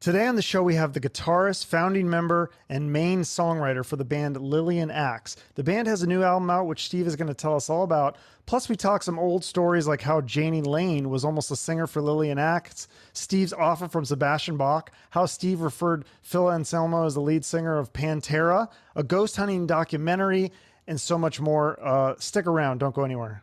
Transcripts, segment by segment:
Today on the show, we have the guitarist, founding member, and main songwriter for the band Lillian Axe. The band has a new album out, which Steve is going to tell us all about. Plus, we talk some old stories like how Jani Lane was almost a singer for Lillian Axe, Steve's offer from Sebastian Bach, how Steve referred Phil Anselmo as the lead singer of Pantera, a ghost hunting documentary, and so much more. Stick around. Don't go anywhere.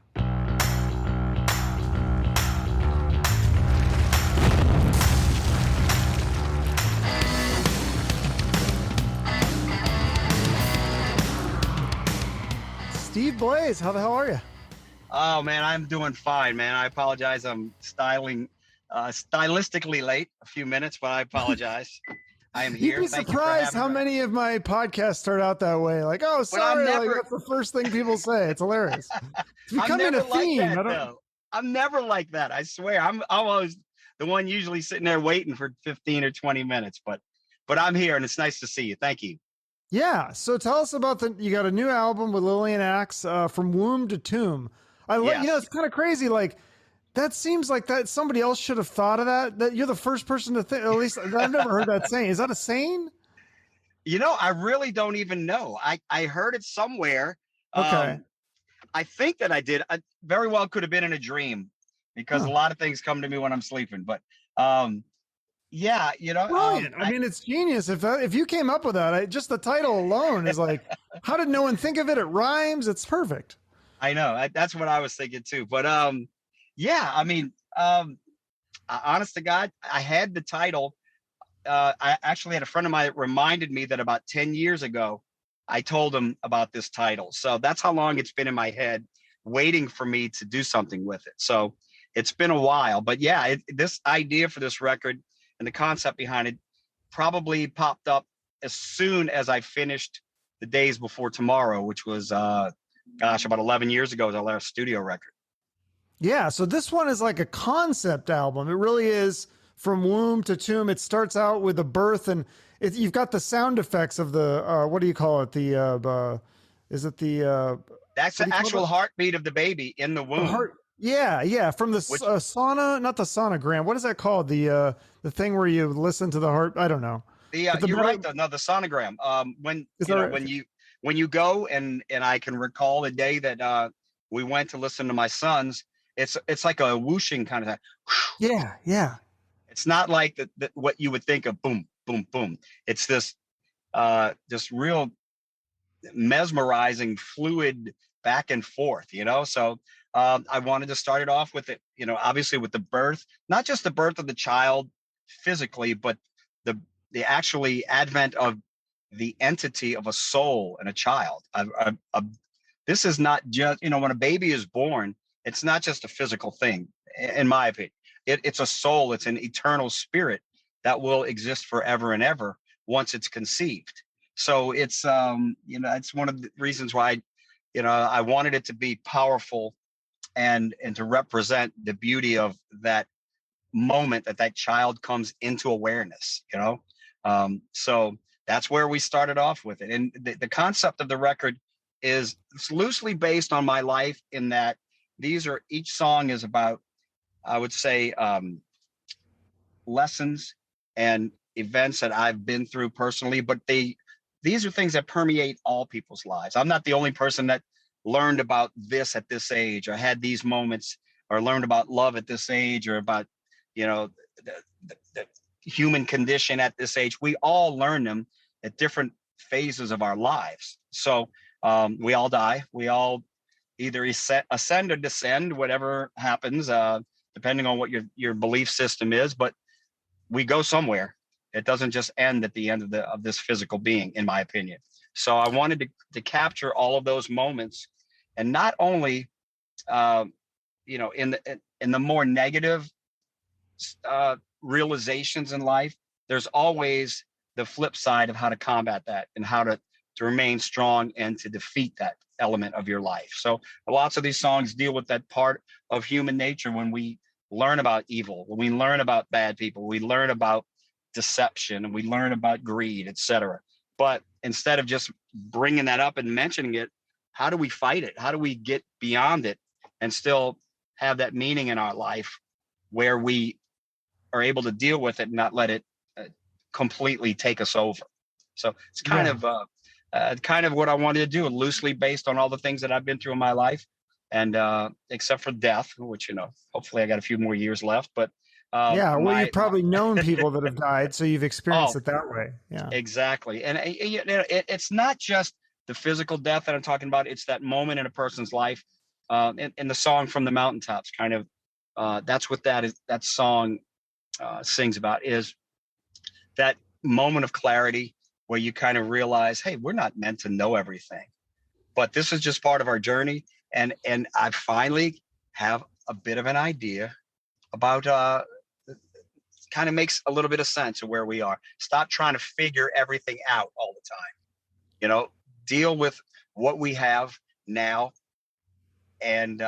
Steve Blaze, how the hell are you? Oh man, I'm doing fine, man. I apologize. I'm stylistically late a few minutes, but I apologize. I am here. You'd be surprised how many of my podcasts start out that way. Like, oh, sorry, like that's the first thing people say. It's hilarious. It's becoming a theme. I'm never like that. I swear. I'm always the one usually sitting there waiting for 15 or 20 minutes, but I'm here and it's nice to see you. Thank you. Yeah. So tell us about you got a new album with Lillian Axe, From Womb to Tomb. Yes. It's kind of crazy. Like that seems like that somebody else should have thought of that. That you're the first person to think, at least I've never heard that saying. Is that a saying? I really don't even know. I heard it somewhere. Okay. I think that I did. I very well could have been in a dream because a lot of things come to me when I'm sleeping, but, yeah, brilliant. I mean, it's genius. If you came up with that, just the title alone is like, how did no one think of it? It rhymes. It's perfect. I know. That's what I was thinking too. But yeah. I mean, honest to God, I had the title. I actually had a friend of mine that reminded me that about 10 years ago, I told him about this title. So that's how long it's been in my head, waiting for me to do something with it. So it's been a while. But yeah, this idea for this record and the concept behind it probably popped up as soon as I finished The Days Before Tomorrow, which was, about 11 years ago was our last studio record. Yeah. So this one is like a concept album. It really is from womb to tomb. It starts out with a birth and you've got the sound effects of the, what do you call it? Is it the, that's the actual heartbeat of the baby in the womb. Yeah. From the sauna, not the sonogram. What is that called? The thing where you listen to the heart. I don't know. You're right. The sonogram. When you go and I can recall the day that we went to listen to my sons, it's like a whooshing kind of thing. Yeah. It's not like what you would think of boom, boom, boom. It's this real mesmerizing fluid back and forth, So I wanted to start it off with it, obviously with the birth, not just the birth of the child physically, but the actually advent of the entity of a soul and a child. This is not just, when a baby is born, it's not just a physical thing, in my opinion. It's a soul. It's an eternal spirit that will exist forever and ever once it's conceived. So it's, it's one of the reasons why, I wanted it to be powerful and to represent the beauty of that moment that child comes into awareness, So that's where we started off with it. And the concept of the record is loosely based on my life in that each song is about, I would say, lessons and events that I've been through personally, but these are things that permeate all people's lives. I'm not the only person that learned about this at this age or had these moments or learned about love at this age or about, the human condition at this age. We all learn them at different phases of our lives. So we all die. We all either ascend or descend, whatever happens, depending on what your belief system is. But we go somewhere. It doesn't just end at the end of this physical being, in my opinion. So I wanted to capture all of those moments, and not only, in the more negative realizations in life, there's always the flip side of how to combat that and how to remain strong and to defeat that element of your life. So lots of these songs deal with that part of human nature when we learn about evil, when we learn about bad people, we learn about deception, and we learn about greed, etc. But instead of just bringing that up and mentioning it, how do we fight it? How do we get beyond it and still have that meaning in our life where we are able to deal with it and not let it completely take us over. So it's kind of what I wanted to do, loosely based on all the things that I've been through in my life, and except for death, which hopefully I got a few more years left. But Yeah, well, you've probably known people that have died, so you've experienced oh, it that way. Yeah. exactly. And it's not just the physical death that I'm talking about. It's that moment in a person's life. And the song From the Mountaintops, kind of, that's what that song sings about, is that moment of clarity where you kind of realize, hey, we're not meant to know everything, but this is just part of our journey. And I finally have a bit of an idea about kind of makes a little bit of sense of where we are. Stop trying to figure everything out all the time. Deal with what we have now, and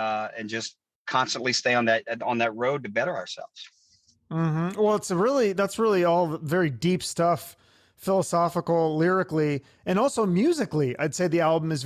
just constantly stay on that road to better ourselves. Mm-hmm. Well, that's really all very deep stuff, philosophical, lyrically, and also musically. I'd say the album is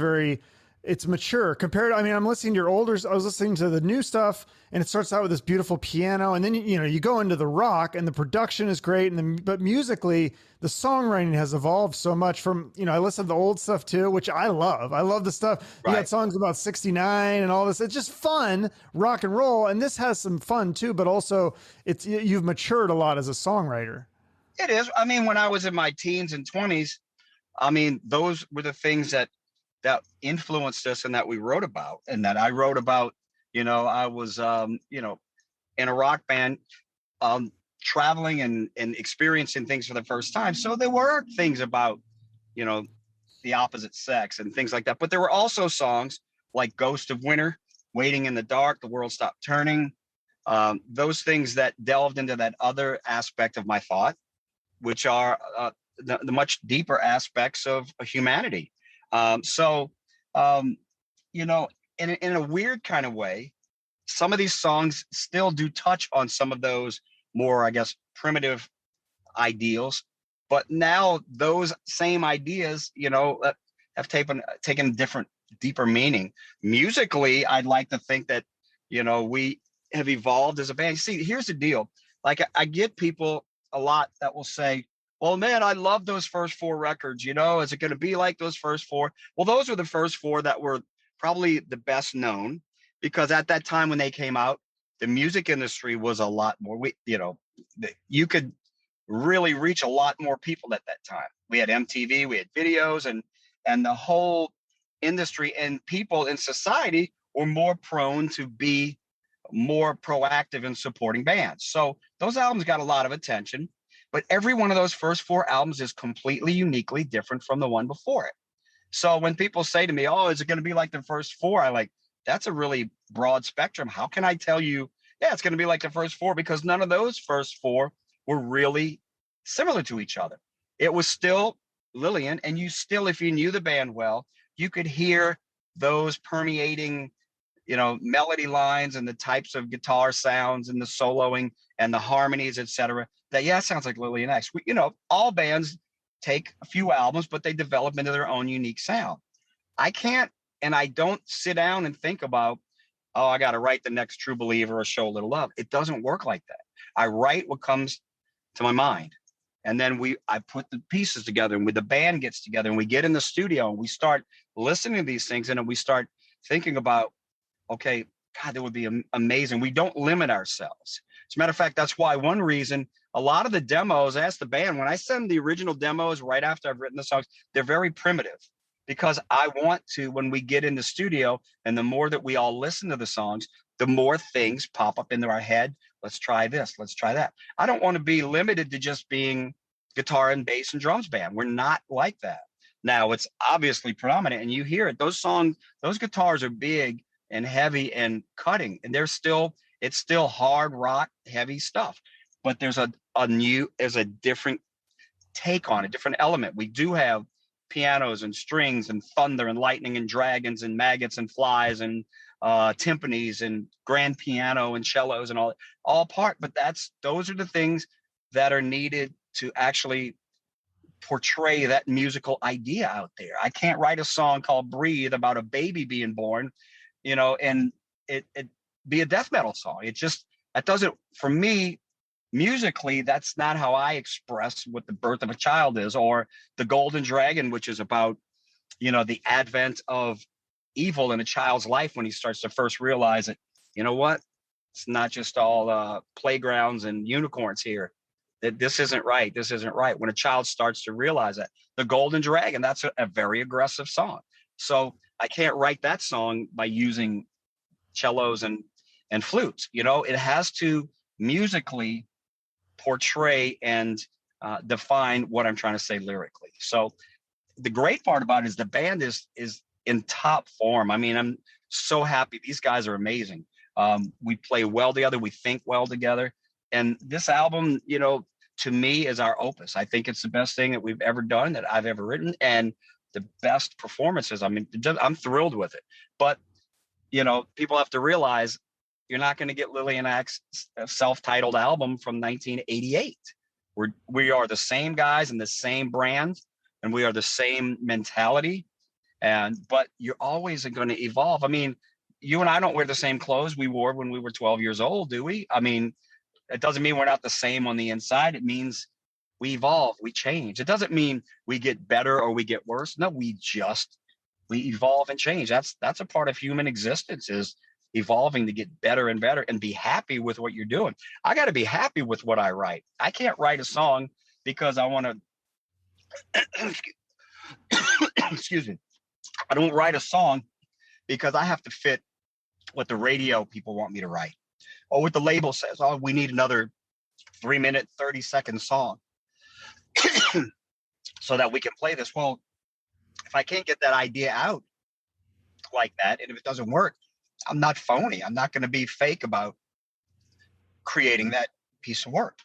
it's mature compared. I mean, I'm listening to your older, I was listening to the new stuff, and it starts out with this beautiful piano, and then you go into the rock, and the production is great, but musically, the songwriting has evolved so much from, I listen to the old stuff too, which I love. I love the stuff. You got songs about 69 and all this. It's just fun rock and roll, and this has some fun too, but also you've matured a lot as a songwriter. It is. I mean, when I was in my teens and 20s, I mean, those were the things that influenced us and that we wrote about, and that I wrote about. I was, in a rock band, traveling and experiencing things for the first time. So there were things about, the opposite sex and things like that. But there were also songs like Ghost of Winter, Waiting in the Dark, The World Stopped Turning, those things that delved into that other aspect of my thought, which are the much deeper aspects of humanity. So, in a weird kind of way, some of these songs still do touch on some of those more, I guess, primitive ideals. But now those same ideas, have taken different, deeper meaning. Musically, I'd like to think that, we have evolved as a band. See, here's the deal. Like, I get people a lot that will say, well, man, I love those first four records. Is it going to be like those first four? Well, those were the first four that were probably the best known, because at that time when they came out, the music industry was a lot more, you could really reach a lot more people at that time. We had MTV, we had videos, and the whole industry and people in society were more prone to be more proactive in supporting bands. So those albums got a lot of attention. But every one of those first four albums is completely uniquely different from the one before it. So when people say to me, oh, is it going to be like the first four? That's a really broad spectrum. How can I tell you, yeah, it's going to be like the first four? Because none of those first four were really similar to each other. It was still Lillian. And if you knew the band well, you could hear those permeating, melody lines and the types of guitar sounds and the soloing and the harmonies, etc. That sounds like Lillian Axe. All bands take a few albums, but they develop into their own unique sound. I don't sit down and think about, oh, I got to write the next True Believer or Show a Little Love. It doesn't work like that. I write what comes to my mind, and then I put the pieces together, and the band gets together, and we get in the studio, and we start listening to these things, and then we start thinking about, okay, God, that would be amazing. We don't limit ourselves. As a matter of fact, that's why one reason a lot of the demos, I ask the band, when I send the original demos right after I've written the songs, they're very primitive, because I want to, when we get in the studio and the more that we all listen to the songs, the more things pop up into our head. Let's try this. Let's try that. I don't want to be limited to just being guitar and bass and drums band. We're not like that. Now, it's obviously predominant, and you hear it. Those guitars are big and heavy and cutting, and it's still hard rock, heavy stuff. But there's a different take on a different element. We do have pianos and strings and thunder and lightning and dragons and maggots and flies and timpanis and grand piano and cellos and all part. But those are the things that are needed to actually portray that musical idea out there. I can't write a song called Breathe about a baby being born, and it be a death metal song. That doesn't, for me, musically, that's not how I express what the birth of a child is, or the Golden Dragon, which is about, the advent of evil in a child's life when he starts to first realize that, you know what, it's not just all playgrounds and unicorns here. That this isn't right. This isn't right. When a child starts to realize that, the Golden Dragon, that's a very aggressive song. So I can't write that song by using cellos and flutes. It has to musically portray and define what I'm trying to say lyrically. So the great part about it is the band is in top form. I mean, I'm so happy. These guys are amazing. We play well together. We think well together. And this album, to me, is our opus. I think it's the best thing that we've ever done, that I've ever written, and the best performances. I mean, I'm thrilled with it. But, people have to realize you're not going to get Lillian Axe's self-titled album from 1988. We are the same guys and the same brand, and we are the same mentality. But you're always going to evolve. I mean, you and I don't wear the same clothes we wore when we were 12 years old, do we? I mean, it doesn't mean we're not the same on the inside. It means we evolve, we change. It doesn't mean we get better or we get worse. No, we evolve and change. That's a part of human existence, is evolving to get better and better and be happy with what you're doing. I got to be happy with what I write. I can't write a song because I want to excuse me. I don't write a song because I have to fit what the radio people want me to write, or what the label says. Oh, we need another 3-minute, 30-second song so that we can play this. Well, if I can't get that idea out like that, and if it doesn't work, I'm not phony. I'm not going to be fake about creating that piece of work.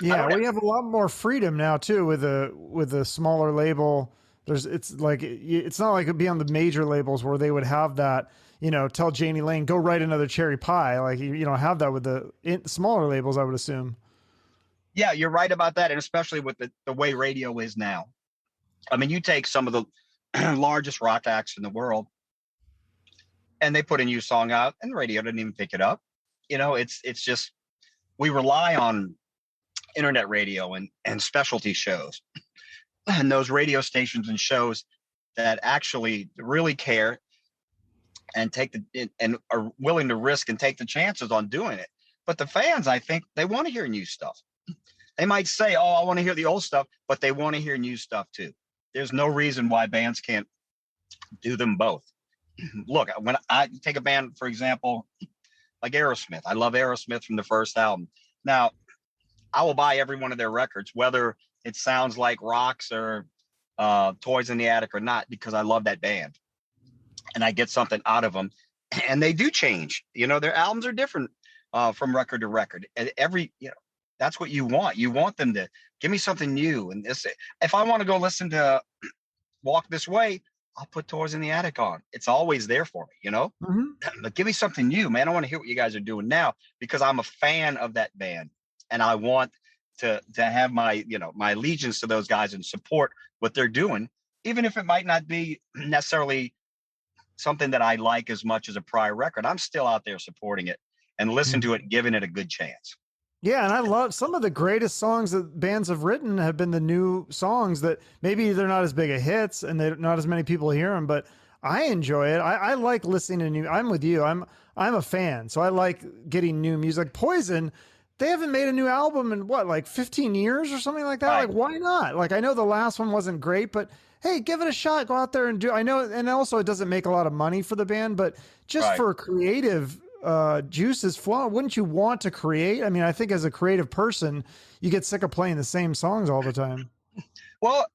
Yeah, we have a lot more freedom now too with a smaller label. It's not like it'd be on the major labels where they would have that, tell Jani Lane, go write another Cherry Pie. Like, you don't have that with the smaller labels, I would assume. Yeah, you're right about that. And especially with the way radio is now. I mean, you take some of the largest rock acts in the world, and they put a new song out and the radio didn't even pick it up. It's just, we rely on internet radio and specialty shows, and those radio stations and shows that actually really care and and are willing to risk and take the chances on doing it. But the fans, I think, they want to hear new stuff. They might say, oh, I want to hear the old stuff, but they want to hear new stuff too. There's no reason why bands can't do them both. Look, when I take a band, for example, like Aerosmith, I love Aerosmith from the first album. Now, I will buy every one of their records, whether it sounds like Rocks or Toys in the Attic or not, because I love that band and I get something out of them. And they do change. Their albums are different from record to record. And that's what you want. You want them to give me something new. And if I want to go listen to Walk This Way, I'll put Toys in the Attic on. It's always there for me, Mm-hmm. But give me something new, man. I want to hear what you guys are doing now, because I'm a fan of that band, and I want to have my allegiance to those guys and support what they're doing, even if it might not be necessarily something that I like as much as a prior record. I'm still out there supporting it and listen to it, giving it a good chance. Yeah, and I love some of the greatest songs that bands have written have been the new songs that maybe they're not as big of hits and not as many people hear them, but I enjoy it. I like listening to new. I'm with you. I'm a fan, so I like getting new music. Poison, they haven't made a new album in like 15 years or something like that. Right. Like, why not? Like, I know the last one wasn't great, but hey, give it a shot. Go out there and do. I know, and also it doesn't make a lot of money for the band, but just Right. for creative juices flowing, wouldn't you want to create? I mean, I think as a creative person, you get sick of playing the same songs all the time. Well,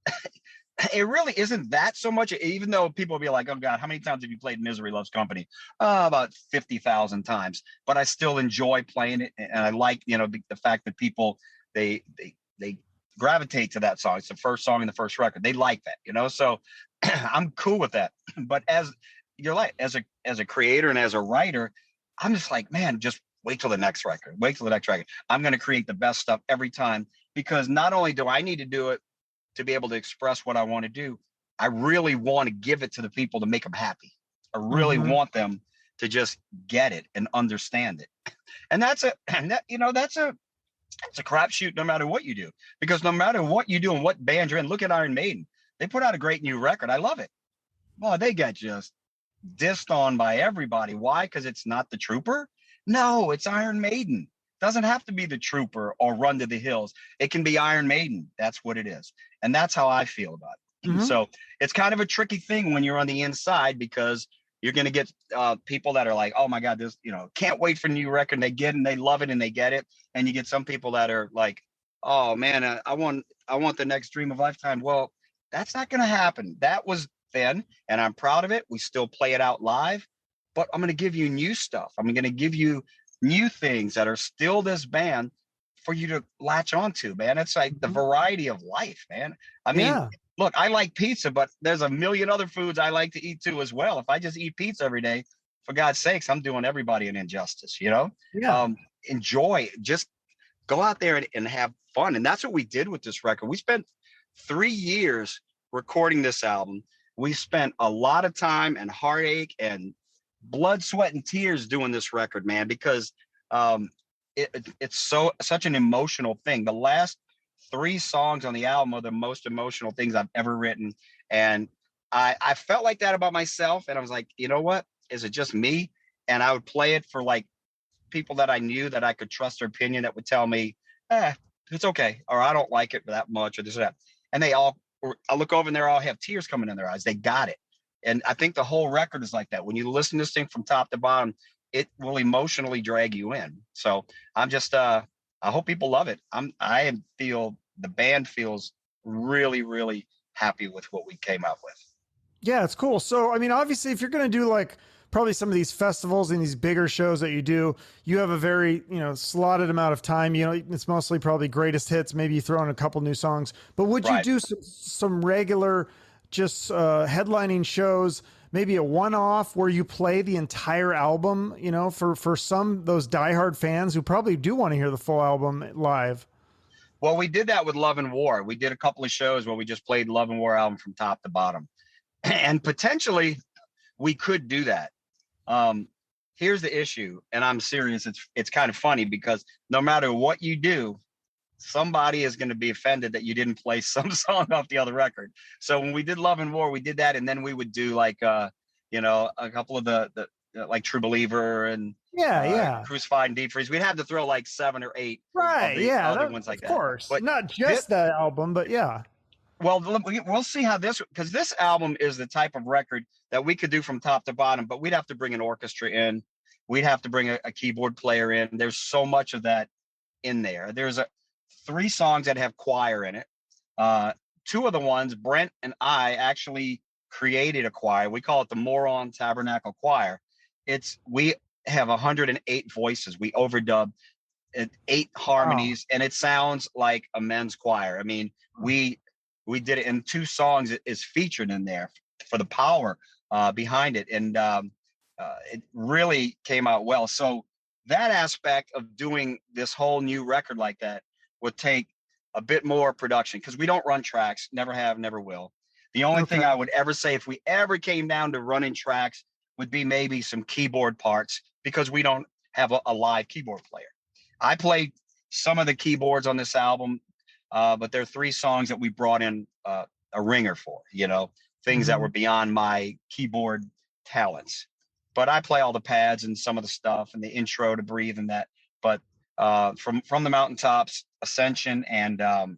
it really isn't that so much, even though people will be like, oh God, how many times have you played Misery Loves Company? About 50,000 times, but I still enjoy playing it. And I like, the fact that people, they gravitate to that song. It's the first song in the first record. They like that, so I'm cool with that. But as you're like, as a creator and as a writer, I'm just like, man, just wait till the next record. Wait till the next record. I'm going to create the best stuff every time, because not only do I need to do it to be able to express what I want to do, I really want to give it to the people to make them happy. I really want them to just get it and understand it. And that's a it's a crapshoot no matter what you do, because no matter what you do and what band you're in, look at Iron Maiden. They put out a great new record. I love it. Well, they got just dissed on by everybody. Why? Because it's not the Trooper? No, it's Iron Maiden. Doesn't have to be the Trooper or Run to the Hills. It can be Iron Maiden. That's what it is. And that's how I feel about it. Mm-hmm. So it's kind of a tricky thing when you're on the inside, because you're going to get people that are like, oh my God, this, can't wait for a new record. And they get it and they love it and they get it. And you get some people that are like, oh man, I want the next dream of lifetime. Well, that's not going to happen. That was then, and I'm proud of it. We still play it out live, but I'm going to give you new stuff. I'm going to give you new things that are still this band for you to latch onto, man. It's like the variety of life, man. I mean, look, I like pizza, but there's a million other foods I like to eat too as well. If I just eat pizza every day, for God's sakes, I'm doing everybody an injustice, enjoy, just go out there and have fun. And that's what we did with this record. We spent 3 years recording this album. We spent a lot of time and heartache and blood, sweat, and tears doing this record, man, because it's such an emotional thing. The last 3 songs on the album are the most emotional things I've ever written. And I felt like that about myself. And I was like, you know what? Is it just me? And I would play it for like people that I knew that I could trust their opinion, that would tell me, it's okay. Or I don't like it that much, or this or that. And I look over and they all have tears coming in their eyes. They got it. And I think the whole record is like that. When you listen to this thing from top to bottom, it will emotionally drag you in. So I'm just, I hope people love it. I feel the band feels really, really happy with what we came up with. Yeah, it's cool. So, I mean, obviously, if you're going to do like probably some of these festivals and these bigger shows that you do, you have a very, slotted amount of time. It's mostly probably greatest hits. Maybe you throw in a couple new songs. But would you do some regular, just headlining shows, maybe a one-off where you play the entire album, for some, those diehard fans who probably do want to hear the full album live? Well, we did that with Love and War. We did a couple of shows where we just played Love and War album from top to bottom. And potentially we could do that. Here's the issue, and I'm serious. It's kind of funny, because no matter what you do, somebody is going to be offended that you didn't play some song off the other record. So when we did Love and War, we did that. And then we would do like, a couple of the like True Believer and Crucified and Deep Freeze. We'd have to throw like 7 or 8 other ones like that. Of course, but not just that album, but yeah. Well, we'll see how because this album is the type of record that we could do from top to bottom, but we'd have to bring an orchestra in. We'd have to bring a keyboard player in. There's so much of that in there. There's 3 songs that have choir in it. 2 of the ones, Brent and I actually created a choir. We call it the Moron Tabernacle Choir. We have 108 voices. We overdub 8 harmonies, and it sounds like a men's choir. I mean, we did it in 2 songs. It is featured in there for the power behind it. And it really came out well. So that aspect of doing this whole new record like that would take a bit more production, because we don't run tracks, never have, never will. The only thing I would ever say, if we ever came down to running tracks, would be maybe some keyboard parts, because we don't have a live keyboard player. I played some of the keyboards on this album, but there are 3 songs that we brought in a ringer for, things that were beyond my keyboard talents. But I play all the pads and some of the stuff and the intro to Breathe and that. But from the Mountaintops, Ascension, and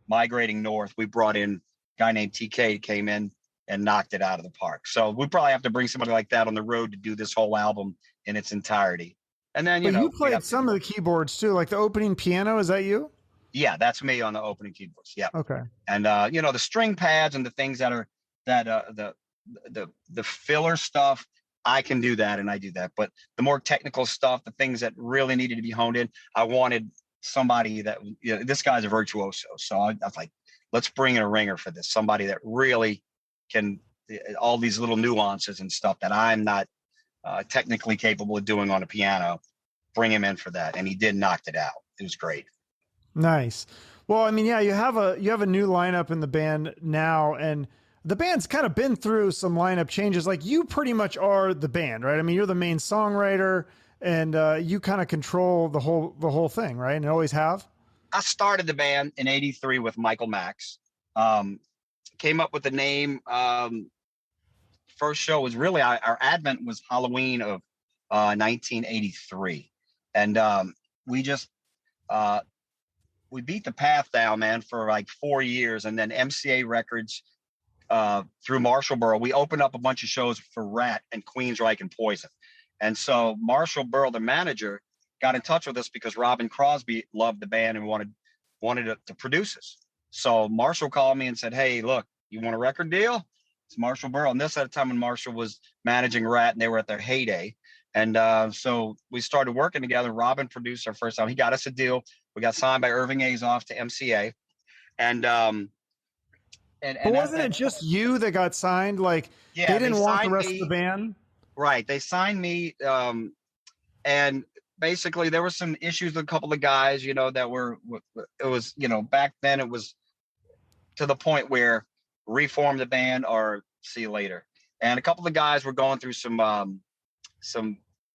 Migrating North, we brought in a guy named TK, came in and knocked it out of the park. So we probably have to bring somebody like that on the road to do this whole album in its entirety. And then, you played some of the keyboards too, like the opening piano. Is that you? Yeah, that's me on the opening keyboards. Yeah. Okay. And the string pads and the things that are the filler stuff, I can do that, and I do that. But the more technical stuff, the things that really needed to be honed in, I wanted somebody that, this guy's a virtuoso. So I was like, let's bring in a ringer for this. Somebody that really can all these little nuances and stuff that I'm not technically capable of doing on a piano. Bring him in for that, and he did knock it out. It was great. Nice. Well, I mean, yeah, you have a new lineup in the band now, and the band's kind of been through some lineup changes. Like, you pretty much are the band, right? I mean, you're the main songwriter. and you kind of control the whole thing, right? And always have. I started the band in '83 with Michael Max. Came up with the name. First show was really our advent was Halloween of 1983, and we just we beat the path down, man, for like 4 years, and then MCA Records through Marshall Burrow, we opened up a bunch of shows for Ratt and Queensryche and Poison, and so Marshall Burrow, the manager, got in touch with us because Robbin Crosby loved the band and wanted to produce us. So Marshall called me and said, "Hey, look, you want a record deal?" It's Marshall Burrow, and this at a time when Marshall was managing Ratt, and they were at their heyday. And so we started working together. Robbin produced our first time. He got us a deal. We got signed by Irving Azoff to MCA, and But wasn't it just you that got signed? Like yeah, they didn't want the rest me, of the band. Right? They signed me, and basically there were some issues with a couple of guys, that were. It was, back then it was to the point where reform the band or see you later. And a couple of guys were going through some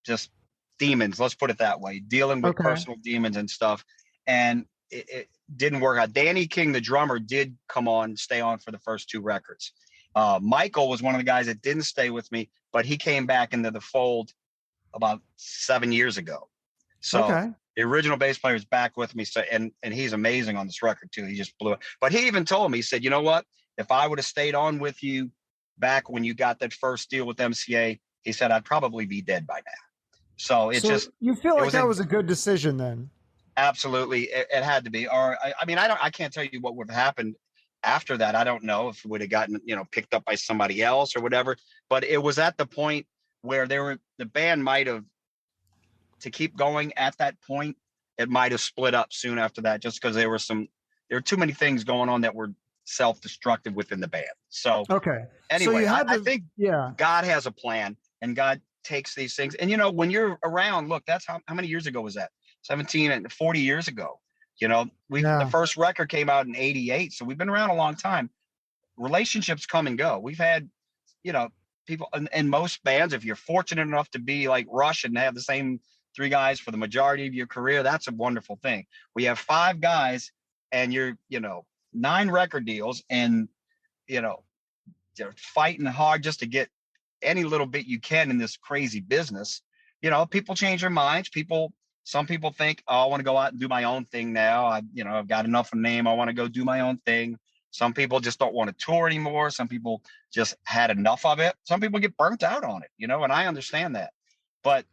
just demons, let's put it that way, dealing with personal demons and stuff. And it didn't work out. Danny King, the drummer, did stay on for the first two records. Michael was one of the guys that didn't stay with me, but he came back into the fold about 7 years ago. So the original bass player is back with me. So, and he's amazing on this record too. He just blew it. But he even told me, he said, "You know what? If I would have stayed on with you back when you got that first deal with MCA," he said, "I'd probably be dead by now." So you feel like that was a good decision then? Absolutely. It had to be. Or I can't tell you what would have happened after that. I don't know if it would have gotten, picked up by somebody else or whatever, but it was at the point where the band might have, to keep going at that point, it might have split up soon after that, just because there were too many things going on that were self-destructive within the band. So anyway, I think God has a plan, and God takes these things. And when you're around, look, that's how many years ago was that? 17 and 40 years ago. The first record came out in '88, so we've been around a long time. Relationships come and go. We've had, people in most bands, if you're fortunate enough to be like Rush and have the same three guys for the majority of your career, that's a wonderful thing. We have five guys, and you're 9 record deals, and they're fighting hard just to get any little bit you can in this crazy business. People change their minds. Some people think, "Oh, I want to go out and do my own thing now. I've got enough of a name. I want to go do my own thing." Some people just don't want to tour anymore. Some people just had enough of it. Some people get burnt out on it, and I understand that. But,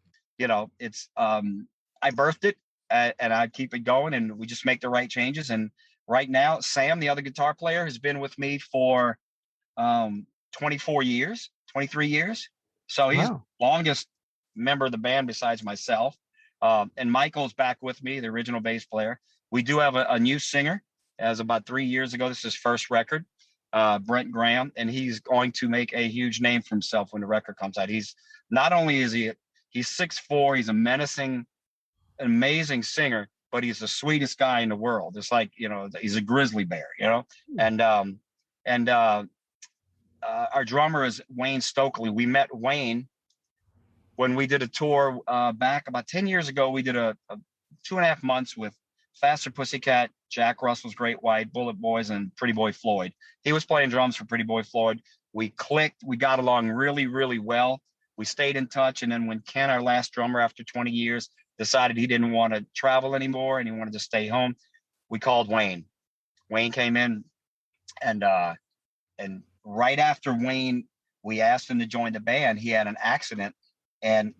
it's, I birthed it, and I keep it going, and we just make the right changes. And right now, Sam, the other guitar player, has been with me for 24 years, 23 years. So he's longest member of the band besides myself. And Michael's back with me, the original bass player. We do have a new singer, as about 3 years ago. This is his first record, Brent Graham, and he's going to make a huge name for himself when the record comes out. He's 6'4", he's a menacing, amazing singer, but he's the sweetest guy in the world. It's like, he's a grizzly bear, and our drummer is Wayne Stokely. We met Wayne when we did a tour back about 10 years ago. We did a 2.5 months with Faster Pussycat, Jack Russell's Great White, Bullet Boys, and Pretty Boy Floyd. He was playing drums for Pretty Boy Floyd. We clicked. We got along really, really well. We stayed in touch. And then when Ken, our last drummer after 20 years, decided he didn't want to travel anymore and he wanted to stay home, we called Wayne. Wayne came in, and right after Wayne, we asked him to join the band. He had an accident, and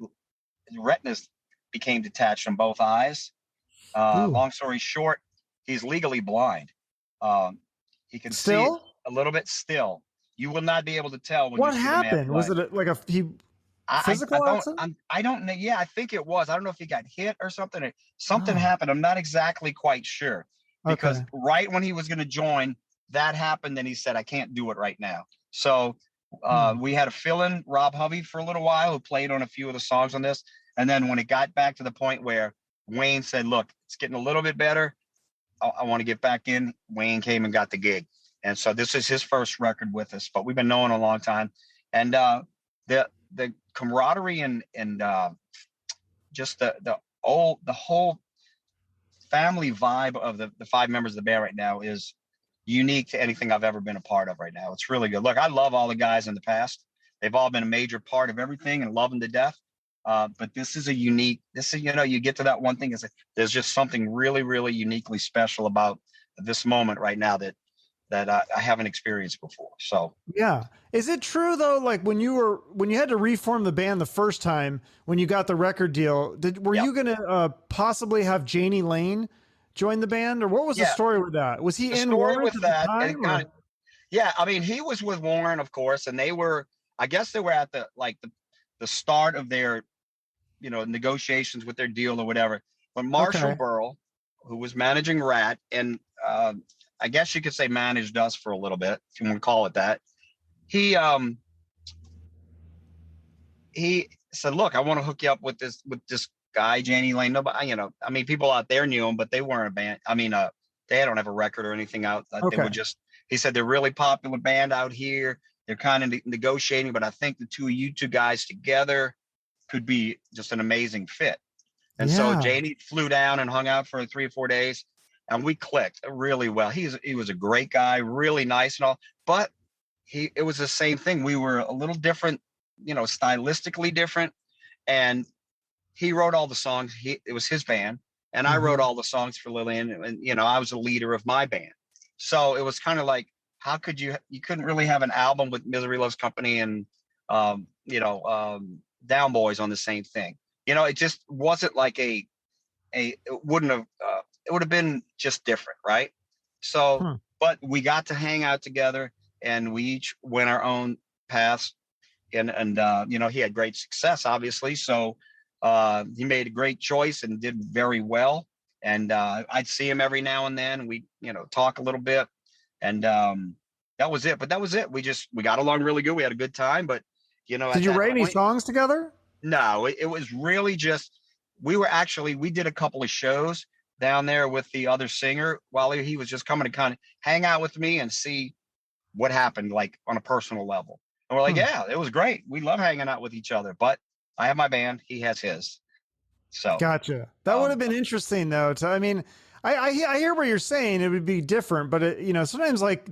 retinas became detached from both eyes. Long story short, he's legally blind. He can see a little bit still. You will not be able to tell when what you see happened. The man. Was it like a physical accident? I don't know. Yeah, I think it was. I don't know if he got hit or something. Something happened. I'm not exactly quite sure, because right when he was going to join, that happened, and he said, "I can't do it right now." So we had a fill-in, Rob Hovey, for a little while, who played on a few of the songs on this. And then when it got back to the point where Wayne said, "Look, it's getting a little bit better. I want to get back in," Wayne came and got the gig. And so this is his first record with us, but we've been knowing a long time. And the camaraderie and just the whole family vibe of the five members of the band right now is unique to anything I've ever been a part of right now. It's really good. Look, I love all the guys in the past. They've all been a major part of everything and love them to death. But this is a unique, this is, you get to that one thing is that there's just something really, really uniquely special about this moment right now that I haven't experienced before. So Yeah. Is it true though? Like when you had to reform the band the first time, when you got the record deal, were yeah, you going to possibly have Jani Lane join the band, or what was the yeah. story with that? Was he The in story Warrant with at the that, time it kind or? of, yeah, I mean, he was with Warren, of course, and I guess they were at the start of their, negotiations with their deal or whatever. But Marshall Okay. Burl, who was managing Rat, and I guess you could say managed us for a little bit, if you want to call it that. He he said, "Look, I want to hook you up with this guy, Jani Lane." Nobody, I mean, people out there knew him, but they weren't a band. I mean, they don't have a record or anything out. They Okay. were just. He said they're really popular band out here. They're kind of negotiating, but I think the you two guys together could be just an amazing fit. And so Yeah. Janie flew down and hung out for 3 or 4 days, and we clicked really well. He was a great guy, really nice and all, but it was the same thing. We were a little different, stylistically different, and he wrote all the songs. It was his band, and I wrote Hmm. all the songs for Lillian, and I was the leader of my band. So it was kind of like, how could you couldn't really have an album with Misery Loves Company and Down Boys on the same thing. It just wasn't like it wouldn't have it would have been just different, right? So, Hmm. but we got to hang out together, and we each went our own paths, and he had great success, obviously. So he made a great choice and did very well. And I'd see him every now and then. We talk a little bit, and that was it. But that was it. We got along really good. We had a good time. But Did at you that write any point, songs together? no, it was really just we did a couple of shows down there with the other singer while he was just coming to kind of hang out with me and see what happened, like on a personal level. And we're like, Hmm. yeah, it was great. We love hanging out with each other. But I have my band, he has his. So Gotcha. That would have um been interesting though. I mean, I hear what you're saying. It would be different, but sometimes like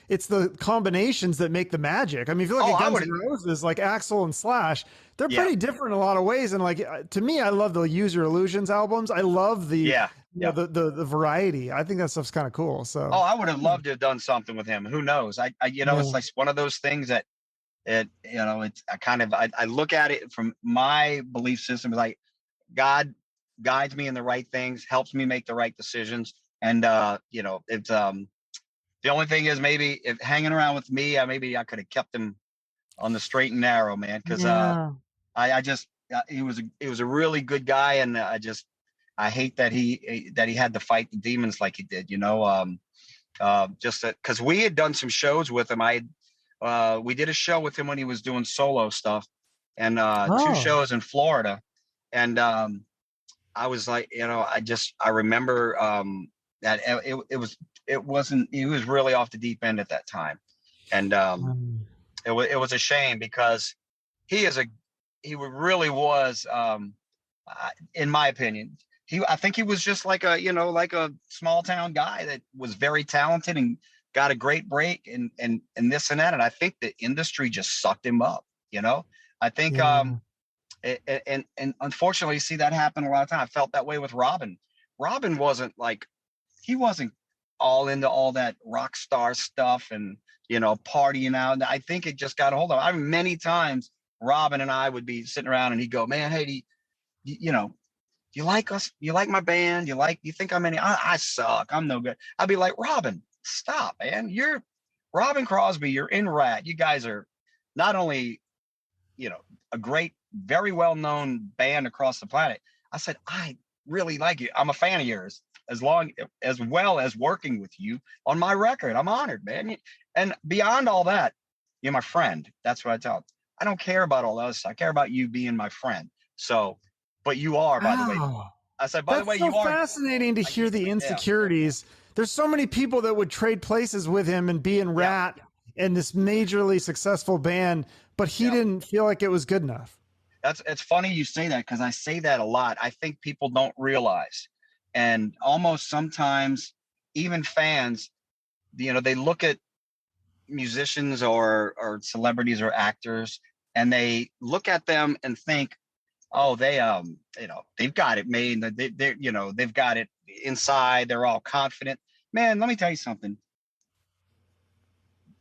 it's the combinations that make the magic. I mean, if you look oh at I Guns would N' Roses, like Axl and Slash, they're yeah, pretty different in a lot of ways. And like to me, I love the Use Your Illusions albums. I love the yeah, yeah. the variety. I think that stuff's kind of cool. Oh, So I would have loved to have done something with him. Who knows? It's yeah, like one of those things that it's I look at it from my belief system, like God guides me in the right things, helps me make the right decisions. And it's the only thing is maybe if hanging around with me, maybe I could have kept him on the straight and narrow, man. Because yeah, I just he was a really good guy, and I hate that he had to fight the demons like he did. Just because we had done some shows with him. We did a show with him when he was doing solo stuff, and two oh shows in Florida, and I was like, I remember that it wasn't he was really off the deep end at that time, and it was a shame because he is a really was in my opinion I think he was just like a small town guy that was very talented and got a great break and this and that, and I think the industry just sucked him up. I think yeah, and unfortunately see that happen a lot of times. I felt that way with Robbin. Robbin wasn't like he wasn't all into all that rock star stuff and partying out. I think it just got a hold of him. I mean, many times Robbin and I would be sitting around and he'd go, "Man, hey, you like us? You like my band? You think I'm any? I suck. I'm no good." I'd be like, "Robbin, stop, man. You're Robbin Crosby. You're in Rat. You guys are not only a great, very well known band across the planet." I said, "I really like you. I'm a fan of yours. As well as working with you on my record. I'm honored, man. And beyond all that, you're my friend." That's what I tell them. I don't care about all those. I care about you being my friend. So, but you are, by the way. wow. I said, by the way, That's so you are. fascinating to hear the Yeah, insecurities. There's so many people that would trade places with him and be in yeah, Rat in this majorly successful band, but he yeah. didn't feel like it was good enough. it's funny you say that, because I say that a lot. I think people don't realize, and almost sometimes even fans, they look at musicians or celebrities or actors, and they look at them and think, oh, they've got it made. They've got it inside. They're all confident. Man, let me tell you something.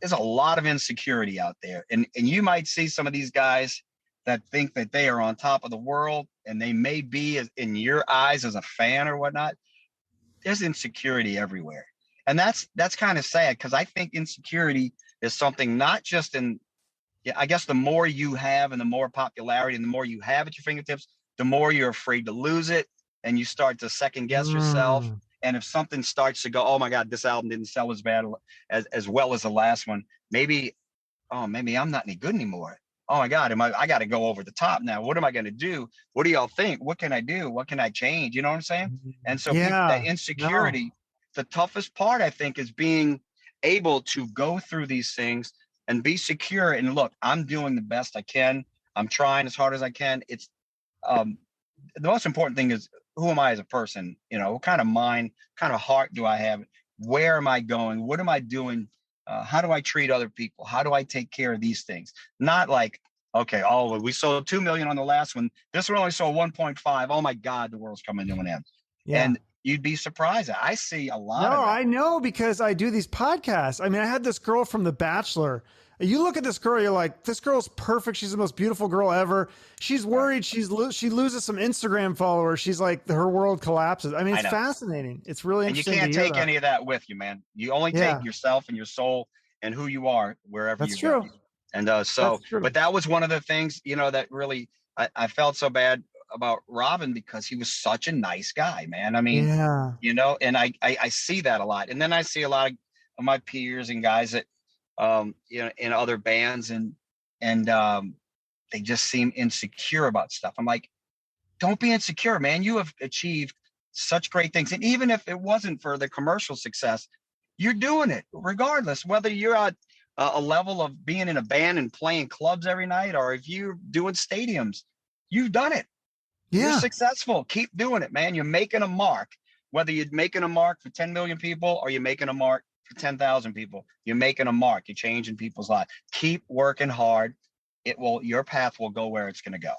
There's a lot of insecurity out there, and you might see some of these guys that think that they are on top of the world, and they may be in your eyes as a fan or whatnot. There's insecurity everywhere, and that's kind of sad, because I think insecurity is something not just in, yeah, I guess the more you have and the more popularity and the more you have at your fingertips, the more you're afraid to lose it, and you start to second guess yourself. Mm. And if something starts to go, oh my God, this album didn't sell as well as the last one, maybe, oh, maybe I'm not any good anymore. Oh my God, I got to go over the top now. What am I going to do? What do y'all think? What can I do? What can I change? You know what I'm saying? And so that Yeah. No. insecurity, the toughest part, I think, is being able to go through these things and be secure. And look, I'm doing the best I can. I'm trying as hard as I can. It's um, the most important thing is, who am I as a person? What kind of mind, kind of heart do I have? Where am I going? What am I doing? How do I treat other people? How do I take care of these things? Not like, okay, oh, we sold 2 million on the last one. This one only sold 1.5. Oh my God, the world's coming to an end. Yeah. And you'd be surprised. I see a lot No, of that. I know, because I do these podcasts. I mean, I had this girl from The Bachelor. You look at this girl, you're like, this girl's perfect. She's the most beautiful girl ever. She's worried she loses some Instagram followers. She's like, her world collapses. I mean, it's fascinating. It's really And you interesting. can't take any of that with you, man. You only Yeah, take yourself and your soul and who you are wherever that's you go. true. And That's true. but that was one of the things, that really, I felt so bad about Robbin, because he was such a nice guy, man. I mean, Yeah. and I see that a lot. And then I see a lot of my peers and guys that, in other bands, and they just seem insecure about stuff. I'm like, don't be insecure, man. You have achieved such great things. And even if it wasn't for the commercial success, you're doing it regardless, whether you're at a level of being in a band and playing clubs every night, or if you're doing stadiums, you've done it. You're Yeah. successful. Keep doing it, man. You're making a mark, whether you're making a mark for 10 million people or you're making a mark for 10,000 people. You're making a mark. You're changing people's lives. Keep working hard. Your path will go where it's going to go.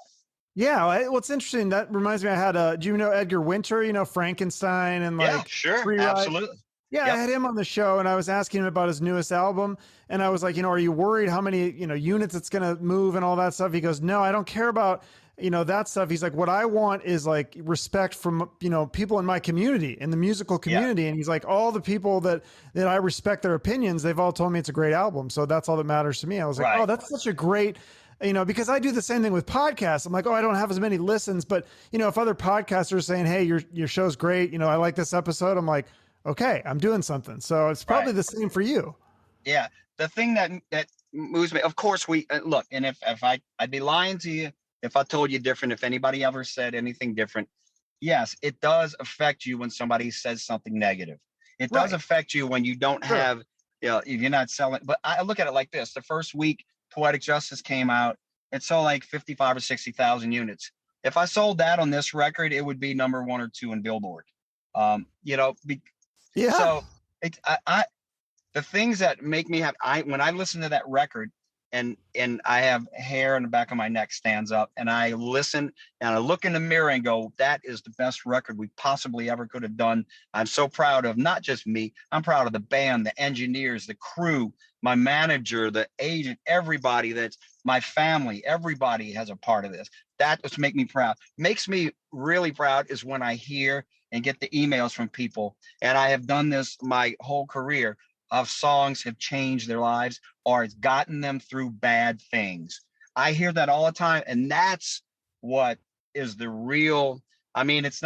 Yeah. What's interesting, that reminds me, I had do you know Edgar Winter, Frankenstein and Yeah, like sure. Free Ride? Absolutely. Yeah, I Yep. had him on the show, and I was asking him about his newest album, and I was like, are you worried how many, units it's going to move and all that stuff? He goes, no, I don't care about, that stuff. He's like, what I want is like respect from, people in my community, in the musical Yeah. community. And he's like, all the people that I respect their opinions, they've all told me it's a great album. So that's all that matters to me. I was like, oh, Right. that's such a great, because I do the same thing with podcasts. I'm like, oh, I don't have as many listens, but if other podcasters are saying, hey, your show's great, I like this episode, I'm like, okay, I'm doing something. So it's probably Right. the same for you. Yeah. The thing that moves me, of course, we look, and if I'd be lying to you if I told you different, if anybody ever said anything different. Yes, it does affect you when somebody says something negative. It does Right. affect you when you don't Sure. have, if you're not selling. But I look at it like this: the first week Poetic Justice came out, it sold like 55 or 60,000 units. If I sold that on this record, it would be number 1 or 2 in Billboard. Um, you know, be, Yeah. so I the things that make me have when I listen to that record, and I have hair in the back of my neck stands up, and I listen and I look in the mirror and go, that is the best record we possibly ever could have done. I'm so proud of not just me, I'm proud of the band, the engineers, the crew, my manager, the agent, everybody, that's my family, everybody has a part of this. That just make me proud. Makes me really proud is when I hear and get the emails from people, and I have done this my whole career, of songs have changed their lives or it's gotten them through bad things. I hear that all the time. And that's what is the real, I mean, it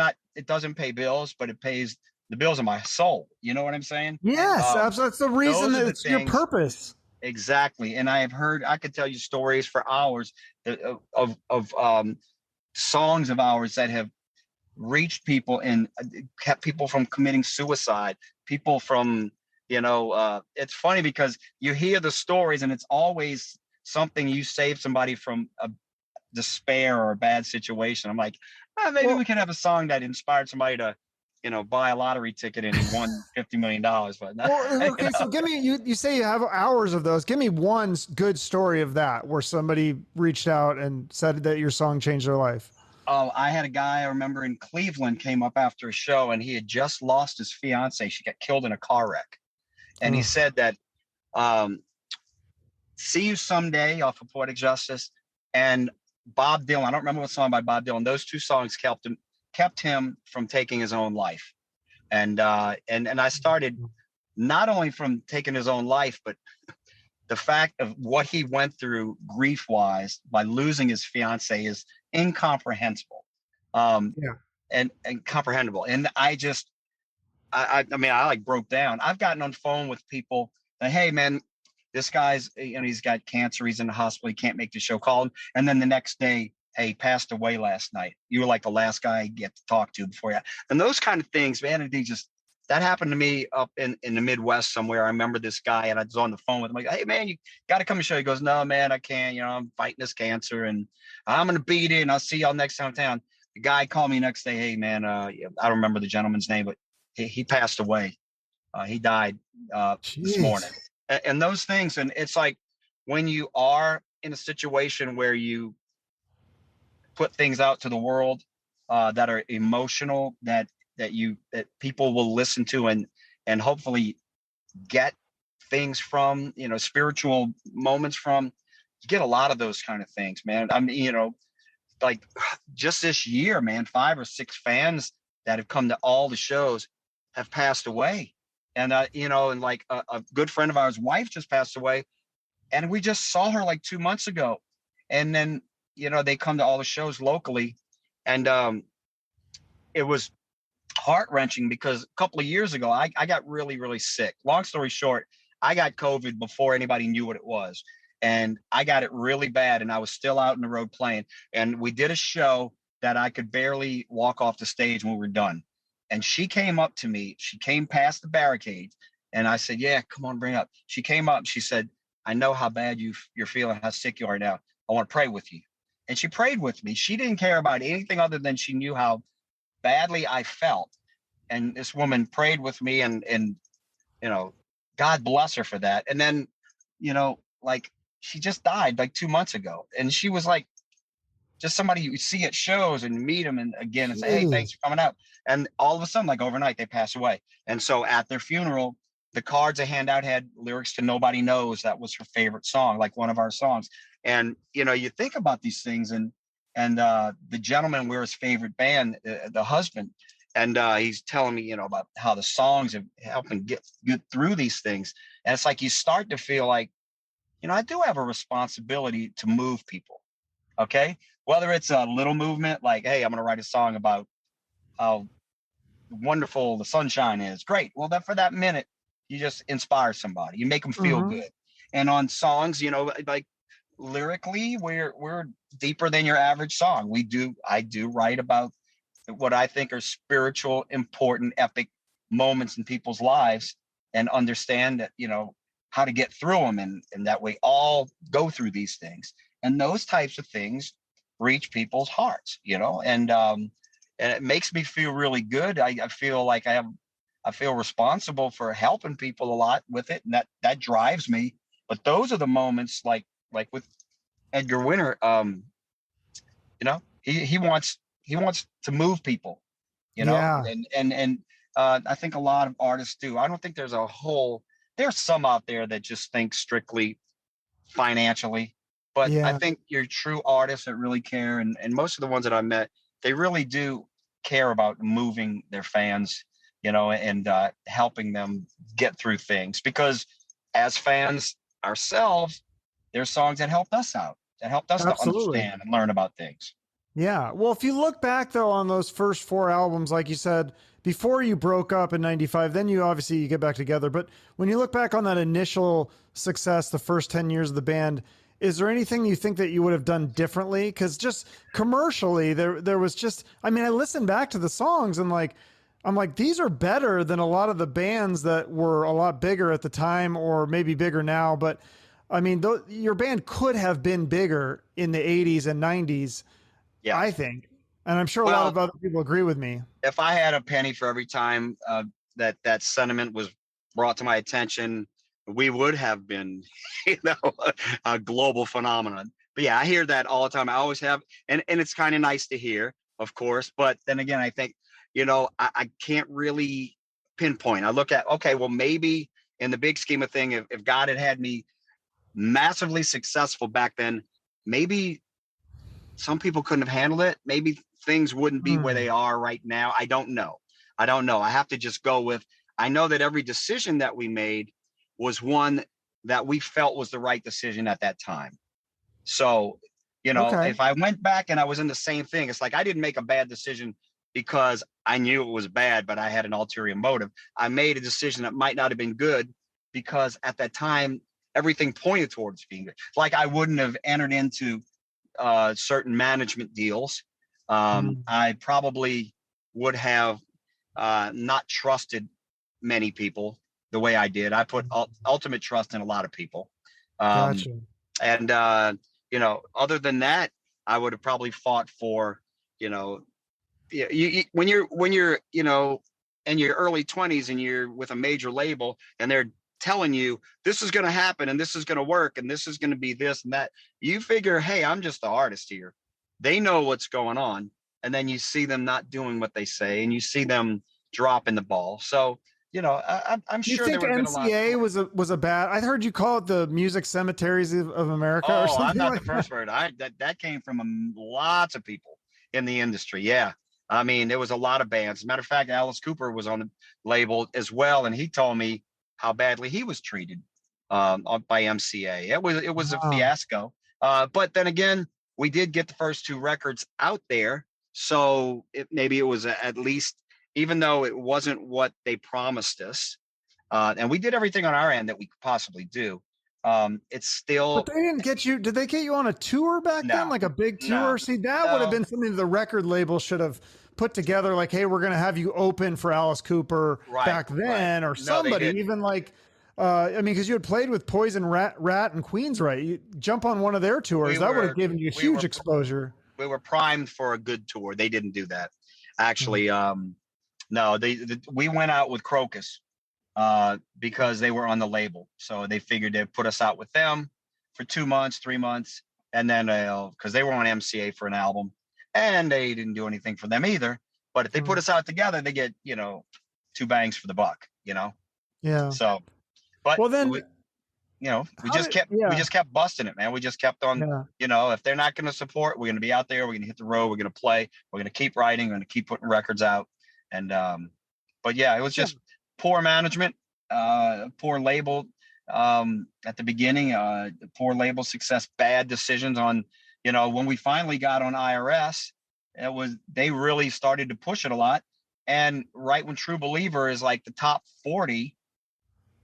doesn't pay bills, but it pays the bills of my soul. You know what I'm saying? Yes, Um, absolutely. That's the reason, those are that the it's your things. purpose. Exactly. And I could tell you stories for hours of songs of ours that have reached people and kept people from committing suicide, people from, it's funny because you hear the stories and it's always something, you save somebody from despair or a bad situation. I'm like, maybe we can have a song that inspired somebody to, buy a lottery ticket and he won $50 million. But Well, okay, so give me, you say you have hours of those. Give me one good story of that where somebody reached out and said that your song changed their life. Oh, I had a guy I remember in Cleveland came up after a show and he had just lost his fiance. She got killed in a car wreck. And he said that, See You Someday off of Poetic Justice and Bob Dylan. I don't remember what song by Bob Dylan. Those two songs kept him from taking his own life. And I started not only from taking his own life, but the fact of what he went through grief wise by losing his fiance is incomprehensible. And comprehensible. And I mean, I like broke down. I've gotten on the phone with people that, hey man, this guy's, he's got cancer. He's in the hospital. He can't make the show. Call him. And then the next day, hey, passed away last night. You were like the last guy I get to talk to before you. And those kind of things, man, that happened to me up in the Midwest somewhere. I remember this guy and I was on the phone with him. Like, hey man, you got to come and show. He goes, no, man, I can't, I'm fighting this cancer and I'm going to beat it. And I'll see y'all next time in town. The guy called me next day. Hey man, I don't remember the gentleman's name, but he passed away. He died this morning. And those things. And it's like when you are in a situation where you put things out to the world that are emotional, that people will listen to and hopefully get things from, spiritual moments from, you get a lot of those kind of things, man. I mean, like just this year, man, 5 or 6 fans that have come to all the shows have passed away. And, and like a good friend of ours' wife just passed away and we just saw her like 2 months ago. And then, they come to all the shows locally and it was heart-wrenching because a couple of years ago, I got really, really sick. Long story short, I got COVID before anybody knew what it was. And I got it really bad and I was still out in the road playing. And we did a show that I could barely walk off the stage when we were done. And she came up to me. She came past the barricades. And I said, yeah, come on, bring it up. She came up. She said, I know how bad you're feeling, how sick you are now. I want to pray with you. And she prayed with me. She didn't care about anything other than she knew how badly I felt. And this woman prayed with me and God bless her for that. And then, like she just died like 2 months ago. And she was like, just somebody you see at shows and meet them and again and say, hey, thanks for coming out. And all of a sudden, like overnight, they pass away. And so at their funeral, the cards they hand out had lyrics to Nobody Knows. That was her favorite song, like one of our songs. And, you think about these things and the gentleman, we're his favorite band, the husband. And he's telling me, about how the songs have helped him get through these things. And it's like you start to feel like, I do have a responsibility to move people. Okay. Whether it's a little movement, like, hey, I'm going to write a song about how wonderful the sunshine is. Great. Well, for that minute, you just inspire somebody. You make them feel good. And on songs, like lyrically, we're deeper than your average song. I do write about what I think are spiritual, important, epic moments in people's lives and understand that, how to get through them. And that we all go through these things. And those types of things reach people's hearts, and it makes me feel really good. I feel like I feel responsible for helping people a lot with it. And that drives me. But those are the moments like with Edgar Winter, he wants to move people, and I think a lot of artists do. I don't think there's some out there that just think strictly financially. But I think you're true artists that really care. And most of the ones that I met, they really do care about moving their fans, and helping them get through things. Because as fans ourselves, there's songs that helped us out, that helped us to understand and learn about things. Yeah. Well, if you look back though on those first 4 albums, like you said, before you broke up in 95, then you get back together. But when you look back on that initial success, the first 10 years of the band, is there anything you think that you would have done differently? Because just commercially, there was just, I listened back to the songs and I'm like, these are better than a lot of the bands that were a lot bigger at the time or maybe bigger now. But I mean, your band could have been bigger in the 80s and 90s, I Yes. think. And I'm sure a lot Well, of other people agree with me. if I had a penny for every time that sentiment was brought to my attention, we would have been, a global phenomenon. But yeah, I hear that all the time. I always have, and it's kind of nice to hear, of course. But then again, I think, I can't really pinpoint. I look at, okay, well, maybe in the big scheme of thing, if God had me massively successful back then, maybe some people couldn't have handled it. Maybe things wouldn't be where they Hmm. are right now. I don't know. I don't know. I have to just go with, I know that every decision that we made was one that we felt was the right decision at that time. So, Okay. if I went back and I was in the same thing, it's like I didn't make a bad decision because I knew it was bad, but I had an ulterior motive. I made a decision that might not have been good because at that time, everything pointed towards being good. Like I wouldn't have entered into certain management deals. Hmm. I probably would have not trusted many people the way I did. I put ultimate trust in a lot of people. Um, Gotcha. and, other than that, I would have probably fought for, you know, when you're, in your early 20s and you're with a major label and they're telling you this is going to happen and this is going to work and this is going to be this and that, you figure, hey, I'm just the artist here. They know what's going on. And then you see them not doing what they say and you see them dropping the ball. So, I'm Do you sure there think would have been a lot. MCA was a bad? I heard you call it the Music Cemeteries of America or Oh, I'm something not the like that. first word. That came from lots of people in the industry. Yeah, I mean, there was a lot of bands. As a matter of fact, Alice Cooper was on the label as well, and he told me how badly he was treated by MCA. It was a Wow. fiasco. But then again, we did get the first two records out there, so maybe it was at least, even though it wasn't what they promised us, and we did everything on our end that we could possibly do. It's But still they didn't get you. Did they get you on a tour back then, no, like a big no, tour? See, that would have no. been something the record label should have put together. Like, hey, we're going to have you open for Alice Cooper Right, back right. then, or No, they somebody. didn't. Even like, I mean, because you had played with Poison, Rat, and Queens, right? You jump on one of their tours. We That would have were given you we huge were exposure. we were primed for a good tour. They didn't do that. Hmm. Actually, no, we went out with Crocus because they were on the label. So they figured they'd put us out with them for 2 months, 3 months, and then because they were on MCA for an album, and they didn't do anything for them either. But if they put Hmm. us out together, they get two bangs for the buck. Yeah. So, but Well, then, we how just did? kept we Yeah. just kept busting it, man. We just kept on, Yeah. if they're not going to support, we're going to be out there. We're going to hit the road. We're going to play. We're going to keep writing. We're going to keep putting records out. And but yeah, it was Yeah. just poor management, poor label at the beginning, poor label success, bad decisions on, when we finally got on IRS, they really started to push it a lot. And right when True Believer is like the top 40,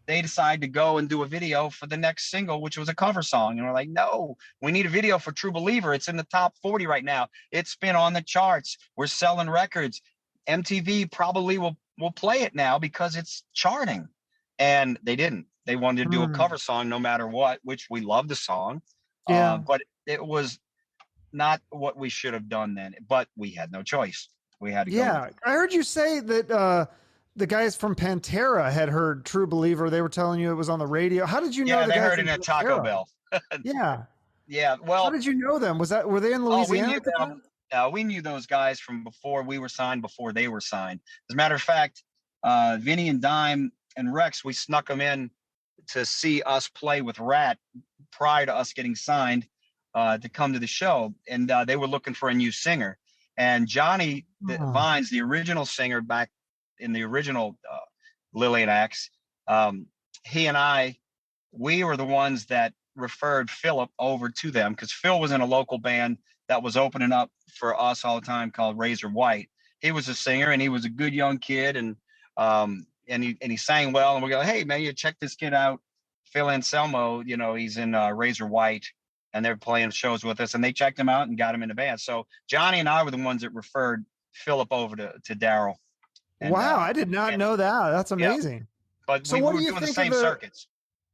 they decided to go and do a video for the next single, which was a cover song. And we're like, no, we need a video for True Believer. It's in the top 40 right now. It's been on the charts. We're selling records. MTV probably will play it now because it's charting. And they didn't. They wanted to do a Hmm. cover song no matter what, which we love the song. Yeah. But it was not what we should have done then. But we had no choice. We had to go with Yeah, it. I heard you say that the guys from Pantera had heard True Believer. They were telling you it was on the radio. How did you know Yeah, the they guys heard it from at Taco Pantera? Bell. Yeah. Yeah, How well, did you know them? Were they in oh, we Louisiana knew at the them. time? We knew those guys from before we were signed, before they were signed. As a matter of fact, Vinny and Dime and Rex, we snuck them in to see us play with Rat prior to us getting signed to come to the show. And they were looking for a new singer. And Johnny Oh, Vines, the original singer back in the original Lillian Axe, he and we were the ones that referred Philip over to them because Phil was in a local band that was opening up for us all the time called Razor White. He was a singer and he was a good young kid, and he sang well. And we go, hey man, you check this kid out, Phil Anselmo. He's in Razor White, and they're playing shows with us. And they checked him out and got him in the band. So Johnny and I were the ones that referred Philip over to Daryl. And wow! I did not and know that. That's yeah, amazing. but So, we what were do you doing the think of same the? circuits.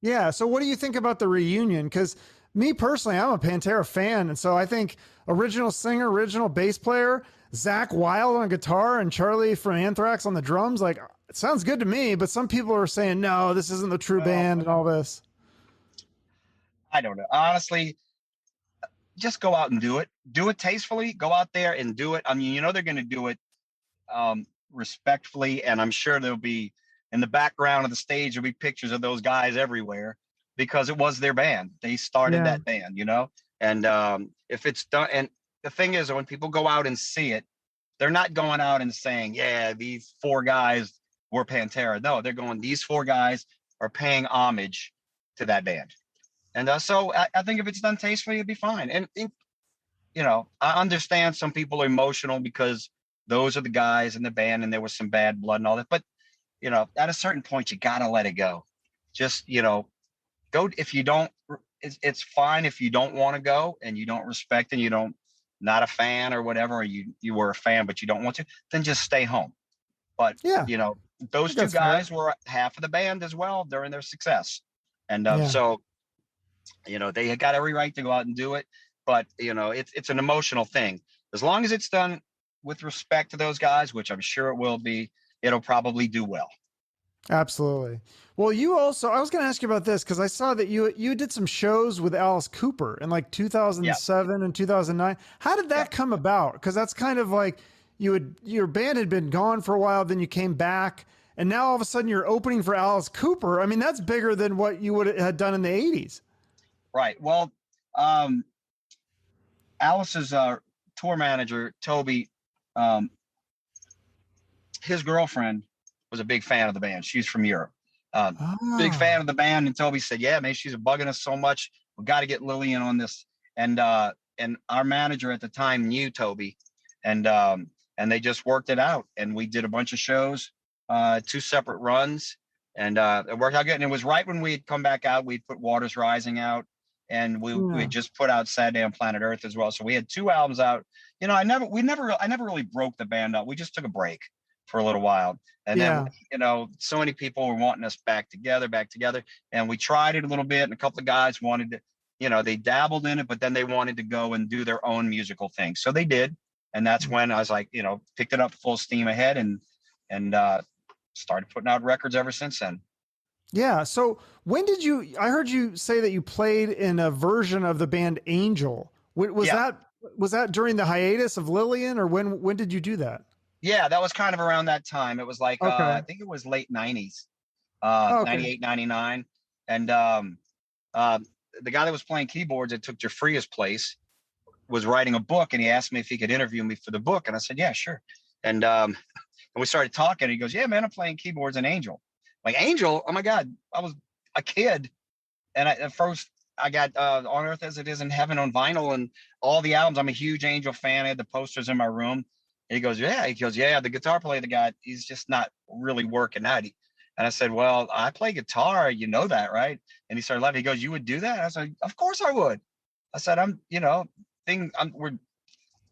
Yeah. So what do you think about the reunion? Because me personally, I'm a Pantera fan. And so I think original singer, original bass player, Zach Wilde on guitar and Charlie from Anthrax on the drums, like it sounds good to me, but some people are saying, no, this isn't the true Well, band and all this. I don't know. Honestly, just go out and do it. Do it tastefully. Go out there and do it. I mean, you know they're going to do it respectfully, and I'm sure there'll be in the background of the stage there'll be pictures of those guys everywhere because it was their band. They started Yeah. that band, you know. And if it's done, and the thing is, when people go out and see it, they're not going out and saying, "Yeah, these four guys were Pantera." No, they're going, "These four guys are paying homage to that band." And so I think if it's done tastefully, it'd be fine. And you know, I understand some people are emotional because those are the guys in the band and there was some bad blood and all that. But, you know, at a certain point, you got to let it go. Just, you know, go if you don't, it's fine if you don't want to go and you don't respect and you don't, not a fan or whatever, or you were a fan, but you don't want to, then just stay home. But, Yeah. you know, I those think two that's fair. guys were half of the band as well during their success. And Yeah. so, you know, they got every right to go out and do it, but you know, it's an emotional thing. As long as it's done with respect to those guys, which I'm sure it will be, it'll probably do well. Absolutely. Well, you also, I was going to ask you about this because I saw that you did some shows with Alice Cooper in like Yeah, 2007 and 2009. How did yeah, that come about? Because that's kind of like your band had been gone for a while, then you came back, and now all of a sudden you're opening for Alice Cooper. I mean, that's bigger than what you would have done in the 80s. right. Well, um, Alice's tour manager, Toby, um, his girlfriend was a big fan of the band. She's from Europe. Big fan Oh, of the band. And Toby said, "Yeah, man, she's bugging us so much. We got to get Lillian on this." And our manager at the time knew Toby, and and they just worked it out. And we did a bunch of shows, two separate runs, and it worked out good. And it was right when we had come back out. We'd put Waters Rising out, and we yeah. had just put out Saturday on Planet Earth as well. So we had two albums out. You know, I never really broke the band up. We just took a break for a little while. And then, Yeah. you know, so many people were wanting us back together. And we tried it a little bit. And a couple of guys wanted to, you know, they dabbled in it, but then they wanted to go and do their own musical thing. So they did. And that's when I was like, you know, picked it up full steam ahead and started putting out records ever since then. Yeah. So when did you, I heard you say that you played in a version of the band Angel. Was Yeah. that during the hiatus of Lillian or when did you do that? Yeah. That was kind of around that time. It was like, I Okay. think it was late 90s, Oh, okay. 98, 99. And uh, the guy that was playing keyboards that took Jafria's place was writing a book, and he asked me if he could interview me for the book, and I said, "Yeah, sure." And and we started talking. And he goes, "Yeah, man, I'm playing keyboards in Angel." Like Angel, oh my god, I was a kid, and at first I got On Earth as It Is in Heaven on vinyl and all the albums. I'm a huge Angel fan. I had the posters in my room. And he goes, "Yeah." He goes, "Yeah, the guitar player, the guy, he's just not really working out." And I said, "Well, I play guitar. You know that, right?" And he started laughing. He goes, "You would do that?" And I said, "Of course I would." I said, we're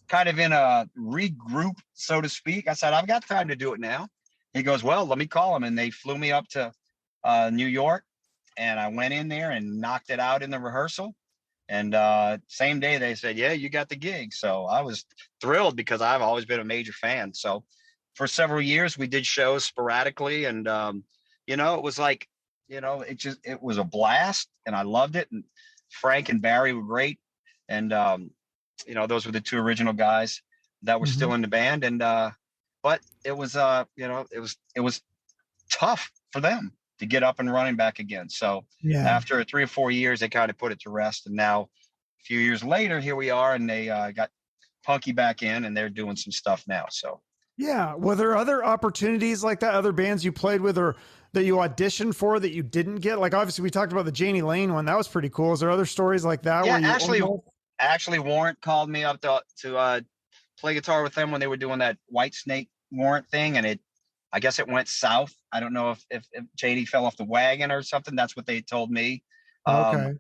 kind of in a regroup, so to speak. I said, "I've got time to do it now." He goes, "Well, let me call him." And they flew me up to New York, and I went in there and knocked it out in the rehearsal. And same day they said, "Yeah, you got the gig." So I was thrilled because I've always been a major fan. So for several years we did shows sporadically, and you know, it was like, you know, it was a blast, and I loved it. And Frank and Barry were great, and you know, those were the two original guys that were Mhm. still in the band. And but it was you know, it was tough for them to get up and running back again. So Yeah. after 3 or 4 years, they kind of put it to rest. And now a few years later, here we are, and they got Punky back in, and they're doing some stuff now. So Yeah. Were there other opportunities like that, other bands you played with or that you auditioned for that you didn't get? Like obviously we talked about the Jani Lane one. That was pretty cool. Is there other stories like that where yeah, you almost actually, Warrant called me up to play guitar with them when they were doing that White Snake Warrant thing, and I guess it went south. I don't know if JD fell off the wagon or something. That's what they told me. Um, okay.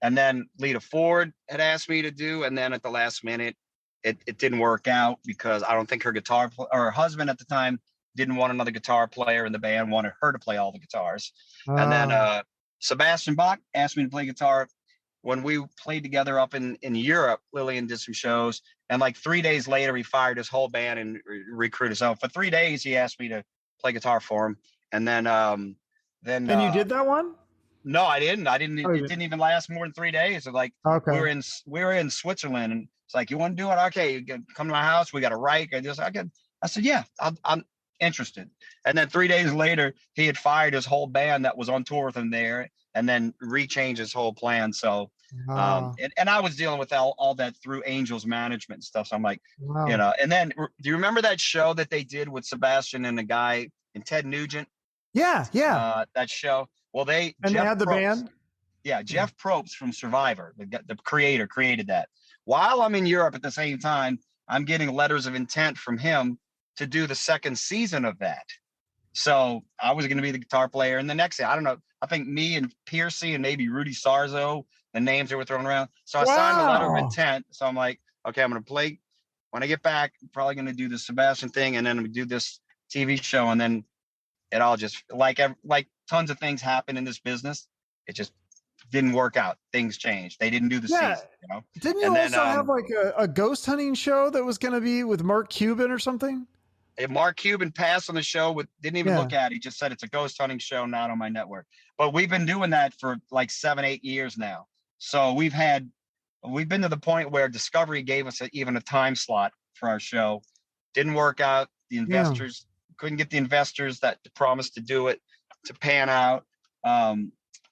and then Lita Ford had asked me to do, and then at the last minute, it didn't work out because I don't think her or her husband at the time didn't want another guitar player in the band, wanted her to play all the guitars. And then Ah, Sebastian Bach asked me to play guitar when we played together up in Europe. Lillian did some shows, and like 3 days later, he fired his whole band and recruited us out. For 3 days, he asked me to play guitar for him, and then And you did that one? no, I didn't. I didn't. Oh, you It didn't. didn't even last more than 3 days. Like Okay. we were in Switzerland, and it's like, you want to do it? Okay, you can come to my house. We got a Reich. I said, yeah, I'm interested. And then 3 days later, he had fired his whole band that was on tour with him there, and then rechanged his whole plan. So, Wow. and I was dealing with all that through Angels management and stuff. So I'm like, Wow. and then do you remember that show that they did with Sebastian and the guy and Ted Nugent? Yeah, yeah. That show. Well, And they Jeff had the Probst, band. yeah, Yeah. Jeff Probst from Survivor, the creator, created that. While I'm in Europe at the same time, I'm getting letters of intent from him to do the second season of that. So I was going to be the guitar player. And the next thing, I don't know, I think me and Piercy and maybe Rudy Sarzo, the names that were thrown around. So I signed the letter of Wow. intent. So I'm like, okay, I'm going to play. When I get back, I'm probably going to do the Sebastian thing, and then I'm going to do this TV show. And then it all just like tons of things happen in this business. It just didn't work out. Things changed. They didn't do the Yeah. season, you know. Didn't you And then also have like a ghost hunting show that was going to be with Mark Cuban or something? Mark Cuban passed on the show with didn't even Yeah. look at it. He just said it's a ghost hunting show, not on my network. But we've been doing that for like 7-8 years now. So we've been to the point where Discovery gave us even a time slot for our show. Didn't work out. The Yeah. investors couldn't get the investors that promised to do it to pan out.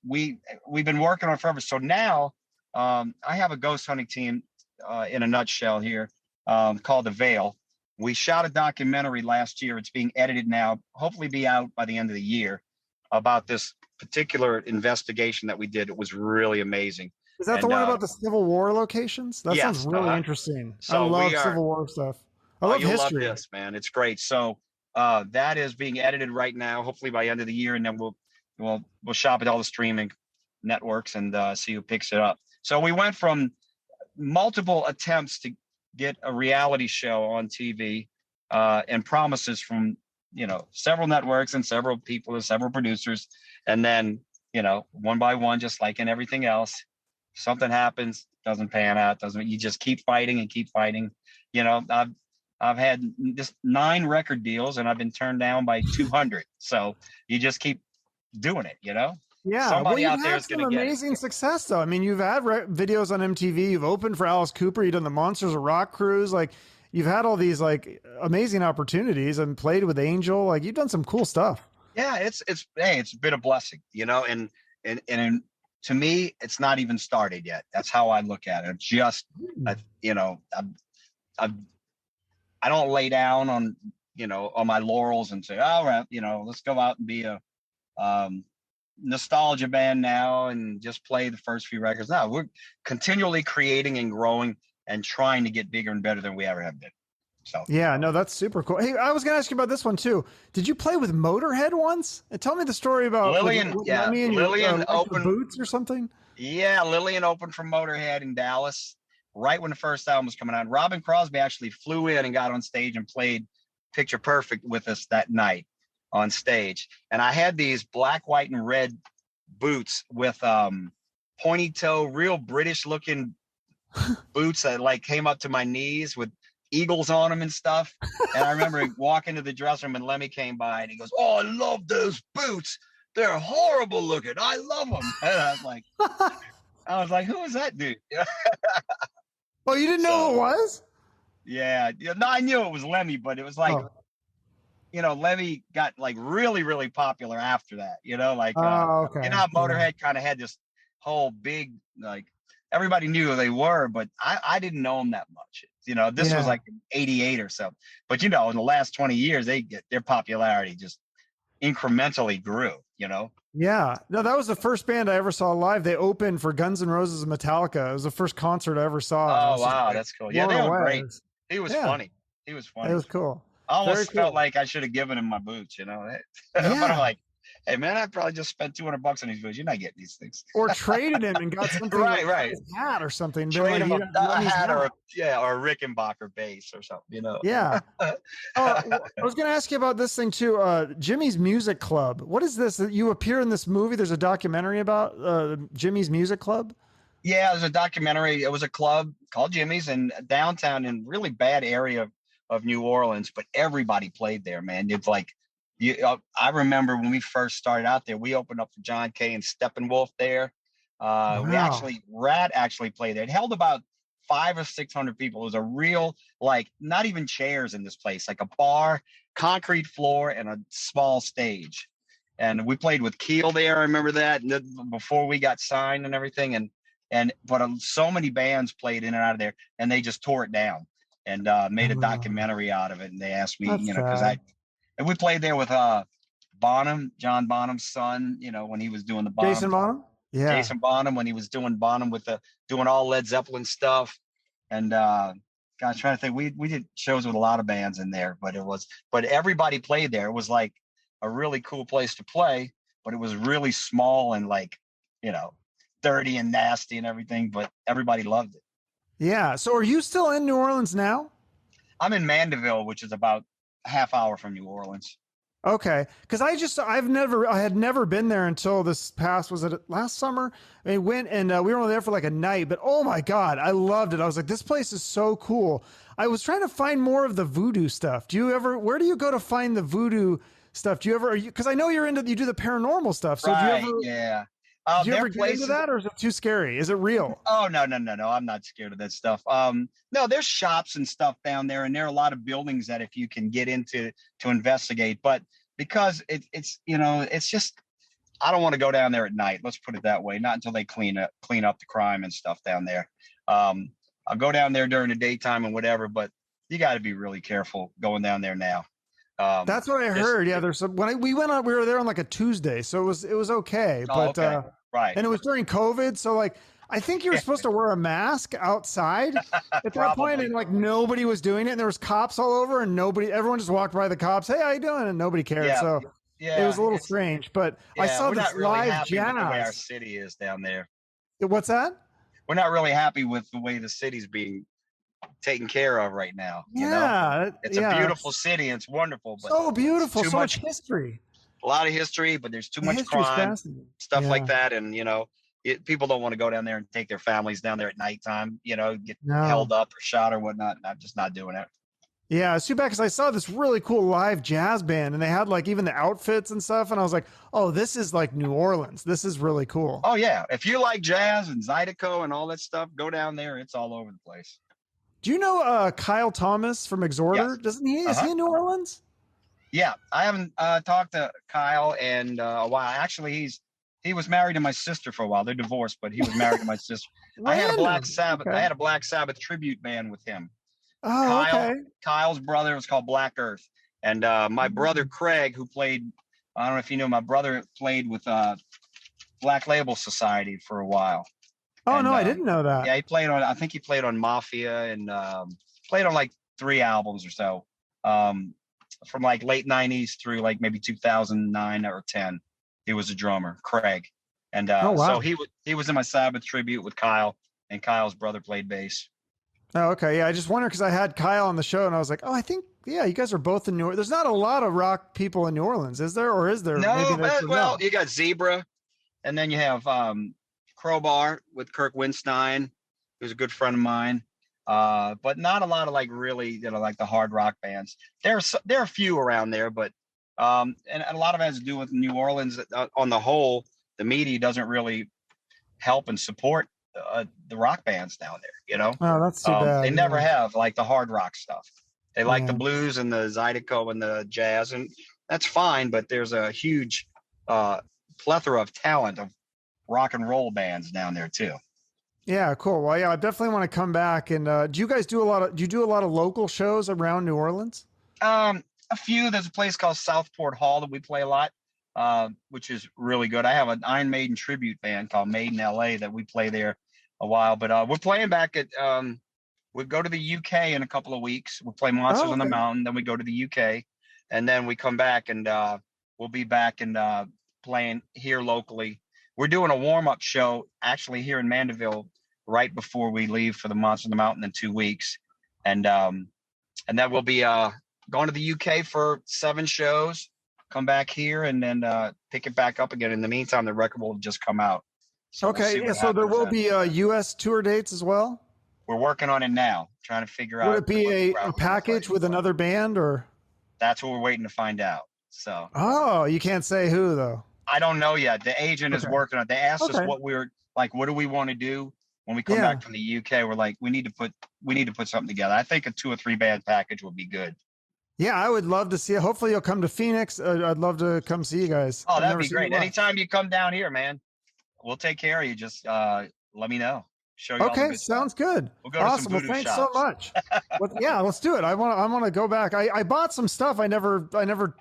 We've been working on it forever. So now I have a ghost hunting team in a nutshell here called The Veil. We shot a documentary last year. It's being edited now, hopefully be out by the end of the year, about this particular investigation that we did. It was really amazing. Is that the And one about the Civil War locations? That sounds yes, really interesting. I so we love are. Civil War stuff. I Oh, love you'll love history. this, man. It's great. So that is being edited right now, hopefully by the end of the year, and then we'll shop at all the streaming networks and see who picks it up. So we went from multiple attempts to get a reality show on TV and promises from several networks and several people and several producers, and then one by one, just like in everything else, something happens, doesn't pan out, doesn't. You just keep fighting and keep fighting. I've had just 9 record deals and I've been turned down by 200. So you just keep doing it. Yeah, well, Somebody you've out there had is going some to get it. amazing success, though. I mean, you've had videos on MTV. You've opened for Alice Cooper. You've done the Monsters of Rock cruise. Like, you've had all these like amazing opportunities and played with Angel. Like, you've done some cool stuff. Yeah, it's been a blessing, and to me, it's not even started yet. That's how I look at it. Just, I, you know, I don't lay down on my laurels and say, all right, let's go out and be a nostalgia band now and just play the first few records. No, we're continually creating and growing and trying to get bigger and better than we ever have been. So Yeah, no, that's super cool. Hey, I was going to ask you about this one too. Did you play with Motorhead once? And tell me the story about Lillian, with yeah, Lemmy and your Lillian opened. boots or something. Yeah, Lillian opened for Motorhead in Dallas right when the first album was coming out. Robbin Crosby actually flew in and got on stage and played Picture Perfect with us that night on stage. And I had these black, white, and red boots with pointy toe, real British looking boots that like came up to my knees with eagles on them and stuff. And I remember walking to the dressing room and Lemmy came by and he goes, "Oh, I love those boots. They're horrible looking. I love them." And I was like, who is that dude? Oh, you didn't know who it was? Yeah. No, I knew it was Lemmy, but it was like, Lemmy got like really, really popular after that, Okay. Motorhead kind of had this whole big, like, everybody knew who they were, but I didn't know them that much. This was like 88 or so. But, in the last 20 years, their popularity just incrementally grew, Yeah. No, that was the first band I ever saw live. They opened for Guns N' Roses and Metallica. It was the first concert I ever saw. Oh, wow. That's cool. Yeah, they were great. He was funny. He was funny. It was cool. I almost Very felt cool. like I should have given him my boots, But Yeah. I'm like, Hey man, I probably just spent $200 on these videos. You're not getting these things. Or traded him and got something Right, like right. his hat or something. Been Trade like, him he a lend me his hat or hat. or a Rickenbacker bass or something, you know. Yeah. I was going to ask you about this thing too. Jimmy's Music Club. What is this? You appear in this movie. There's a documentary about Jimmy's Music Club. Yeah, there's a documentary. It was a club called Jimmy's in downtown in really bad area of New Orleans, but everybody played there, man. It's like I remember when we first started out there, we opened up for John Kay and Steppenwolf there. We Wow. actually Rat actually played there. It held about 500 or 600 people. It was a real, like, not even chairs in this place, like a bar, concrete floor, and a small stage. And we played with Keel there. I remember that before we got signed and everything. But so many bands played in and out of there, and they just tore it down and made a Oh, documentary out of it. And they asked me, that's because sad. and we played there with Bonham, John Bonham's son, when he was doing the Bonham, Jason Bonham? Yeah. Jason Bonham, when he was doing Bonham with doing all Led Zeppelin stuff. And gosh, trying to think, we did shows with a lot of bands in there, but everybody played there. It was like a really cool place to play, but it was really small and, like, you know, dirty and nasty and everything, but everybody loved it. Yeah. So are you still in New Orleans now? I'm in Mandeville, which is about a half hour from New Orleans. Okay, because I had never been there until this past, was it last summer? I went and we were only there for like a night, but oh my God, I loved it. I was like, this place is so cool. I was trying to find more of the voodoo stuff. Where do you go to find the voodoo stuff? Because I know you do the paranormal stuff. So Right, yeah. do you There are ever get into places. that, or is it too scary? Is it real? Oh, no, no, no, no. I'm not scared of that stuff. No, there's shops and stuff down there, and there are a lot of buildings that if you can get into to investigate, but because it's just, I don't want to go down there at night. Let's put it that way. Not until they clean up the crime and stuff down there. Um, I'll go down there during the daytime and whatever, but you got to be really careful going down there now. That's what I This, heard. Yeah, there's some we went on. We were there on like a Tuesday, so it was okay. oh, But okay, right, and it was during COVID, so like I think you were supposed to wear a mask outside at that point, probably, and like nobody was doing it, and there was cops all over, and everyone just walked by the cops. Hey, how you doing? And nobody cared. yeah, So it was yeah. a little It's strange. But I Yeah, saw we're this not really live happy with the way our jazz. city is down there. What's that? We're not really happy with the way the city's being taken care of right now. Yeah, It's a yeah. beautiful It's city and it's wonderful, but so it's beautiful. too So much much, history. a lot of history, but there's too The much history's crime, fascinating. stuff like Yeah. that. And, people don't want to go down there and take their families down there at nighttime, get held No. up or shot or whatnot. And I'm just not doing it. Yeah, it's too bad because I saw this really cool live jazz band and they had like even the outfits and stuff. And I was like, oh, this is like New Orleans. This is really cool. Oh, yeah. If you like jazz and Zydeco and all that stuff, go down there. It's all over the place. Do you know Kyle Thomas from Yes. Exhorder? Doesn't he? Is Uh-huh. he in New Orleans? Yeah, I haven't talked to Kyle in a while. Actually, he was married to my sister for a while. They're divorced, but he was married to my sister. I had a Black Random. Sabbath. I Okay. had a Black Sabbath tribute band with him. Oh, Kyle, okay. Kyle's brother was called Black Earth, and my brother Craig, who played. I don't know if you know, my brother played with Black Label Society for a while, Oh, and no, I didn't know that. yeah, he played on. I think he played on Mafia and played on like 3 albums or so. From like late 90s through like maybe 2009 or 10. He was a drummer, Craig. And Oh, so wow. he was in my Sabbath tribute with Kyle, and Kyle's brother played bass. Oh, okay. Yeah, I just wondered because I had Kyle on the show and I was like, oh, I think, yeah, you guys are both in New Orleans. There's not a lot of rock people in New Orleans, is there? Or is there? Maybe No, there's well, no. you got Zebra, and then you have Crowbar with Kirk Winstein, who's a good friend of mine. But not a lot of like really, like the hard rock bands. There are a few around there, but and a lot of it has to do with New Orleans. On the whole, the media doesn't really help and support the rock bands down there. Oh, that's too They bad. never Yeah. have, like, the hard rock stuff. They like the Yeah. blues and the Zydeco and the jazz, and that's fine. But there's a huge uh, plethora of talent of rock and roll bands down there too. Yeah, cool. Well, yeah, I definitely want to come back. And do you do a lot of local shows around New Orleans? A few. There's a place called Southport Hall that we play a lot, which is really good. I have an Iron Maiden tribute band called Maiden LA that we play there a while. But we're playing back at. We go to the UK in a couple of weeks. We'll play Monsters Oh, on the okay. Mountain. Then we go to the UK, and then we come back and we'll be back in playing here locally. We're doing a warm-up show actually here in Mandeville right before we leave for the Monster of the Mountain in 2 weeks. And then we'll be going to the UK for 7 shows, come back here, and then pick it back up again. In the meantime, the record will just come out. So Okay, we'll yeah, so there will be US tour dates as well? We're working on it now, trying to figure out. Would it be a package with another band, or? That's what we're waiting to find out. So. Oh, you can't say who, though. I don't know yet. The agent is working on it. They asked us what we were like, what do we want to do when we come back from the UK? We're like, we need to put something together. I think a 2 or 3 band package would be good. Yeah, I would love to see it. Hopefully you'll come to Phoenix. I'd love to come see you guys. Oh, that'd be great. Anytime you come down here, man, we'll take care of you. Just let me know. Show you. Okay, sounds good. We'll go awesome. To some well, thanks shops. so much. Let's do it. I want to go back. I bought some stuff. I never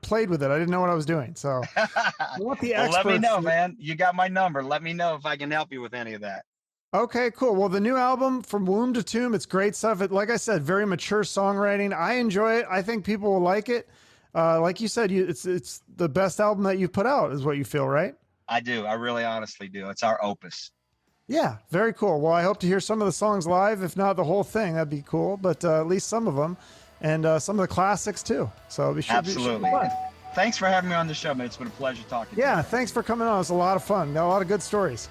played with it. I didn't know what I was doing. So I want the experts. Let me know, man. You got my number. Let me know if I can help you with any of that. Okay, cool. Well, the new album, From Womb to Tomb, it's great stuff. Like I said, very mature songwriting. I enjoy it. I think people will like it. Like you said, it's the best album that you've put out, is what you feel, right? I do. I really honestly do. It's our opus. Yeah, very cool. Well, I hope to hear some of the songs live, if not the whole thing. That'd be cool, but at least some of them, and some of the classics too. So we should absolutely. Be fun. Thanks for having me on the show, man. It's been a pleasure talking to you. Yeah, thanks for coming on. It's a lot of fun. Got a lot of good stories.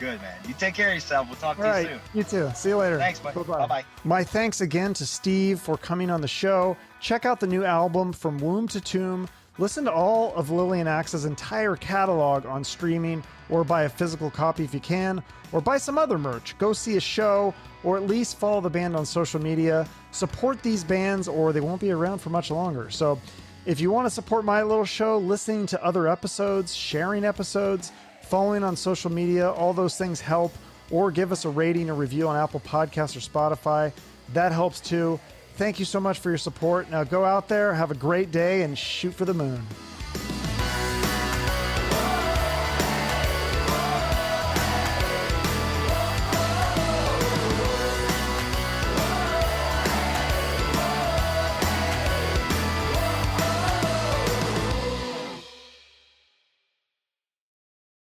Good, man. You take care of yourself. We'll talk to you soon. You too. See you later. Thanks, bud. Bye-bye. My thanks again to Steve for coming on the show. Check out the new album, From Womb to Tomb. Listen to all of Lillian Axe's entire catalog on streaming, or buy a physical copy if you can, or buy some other merch. Go see a show, or at least follow the band on social media. Support these bands, or they won't be around for much longer. So if you want to support my little show, listening to other episodes, sharing episodes, following on social media, all those things help. Or give us a rating or review on Apple Podcasts or Spotify. That helps too. Thank you so much for your support. Now go out there, have a great day, and shoot for the moon.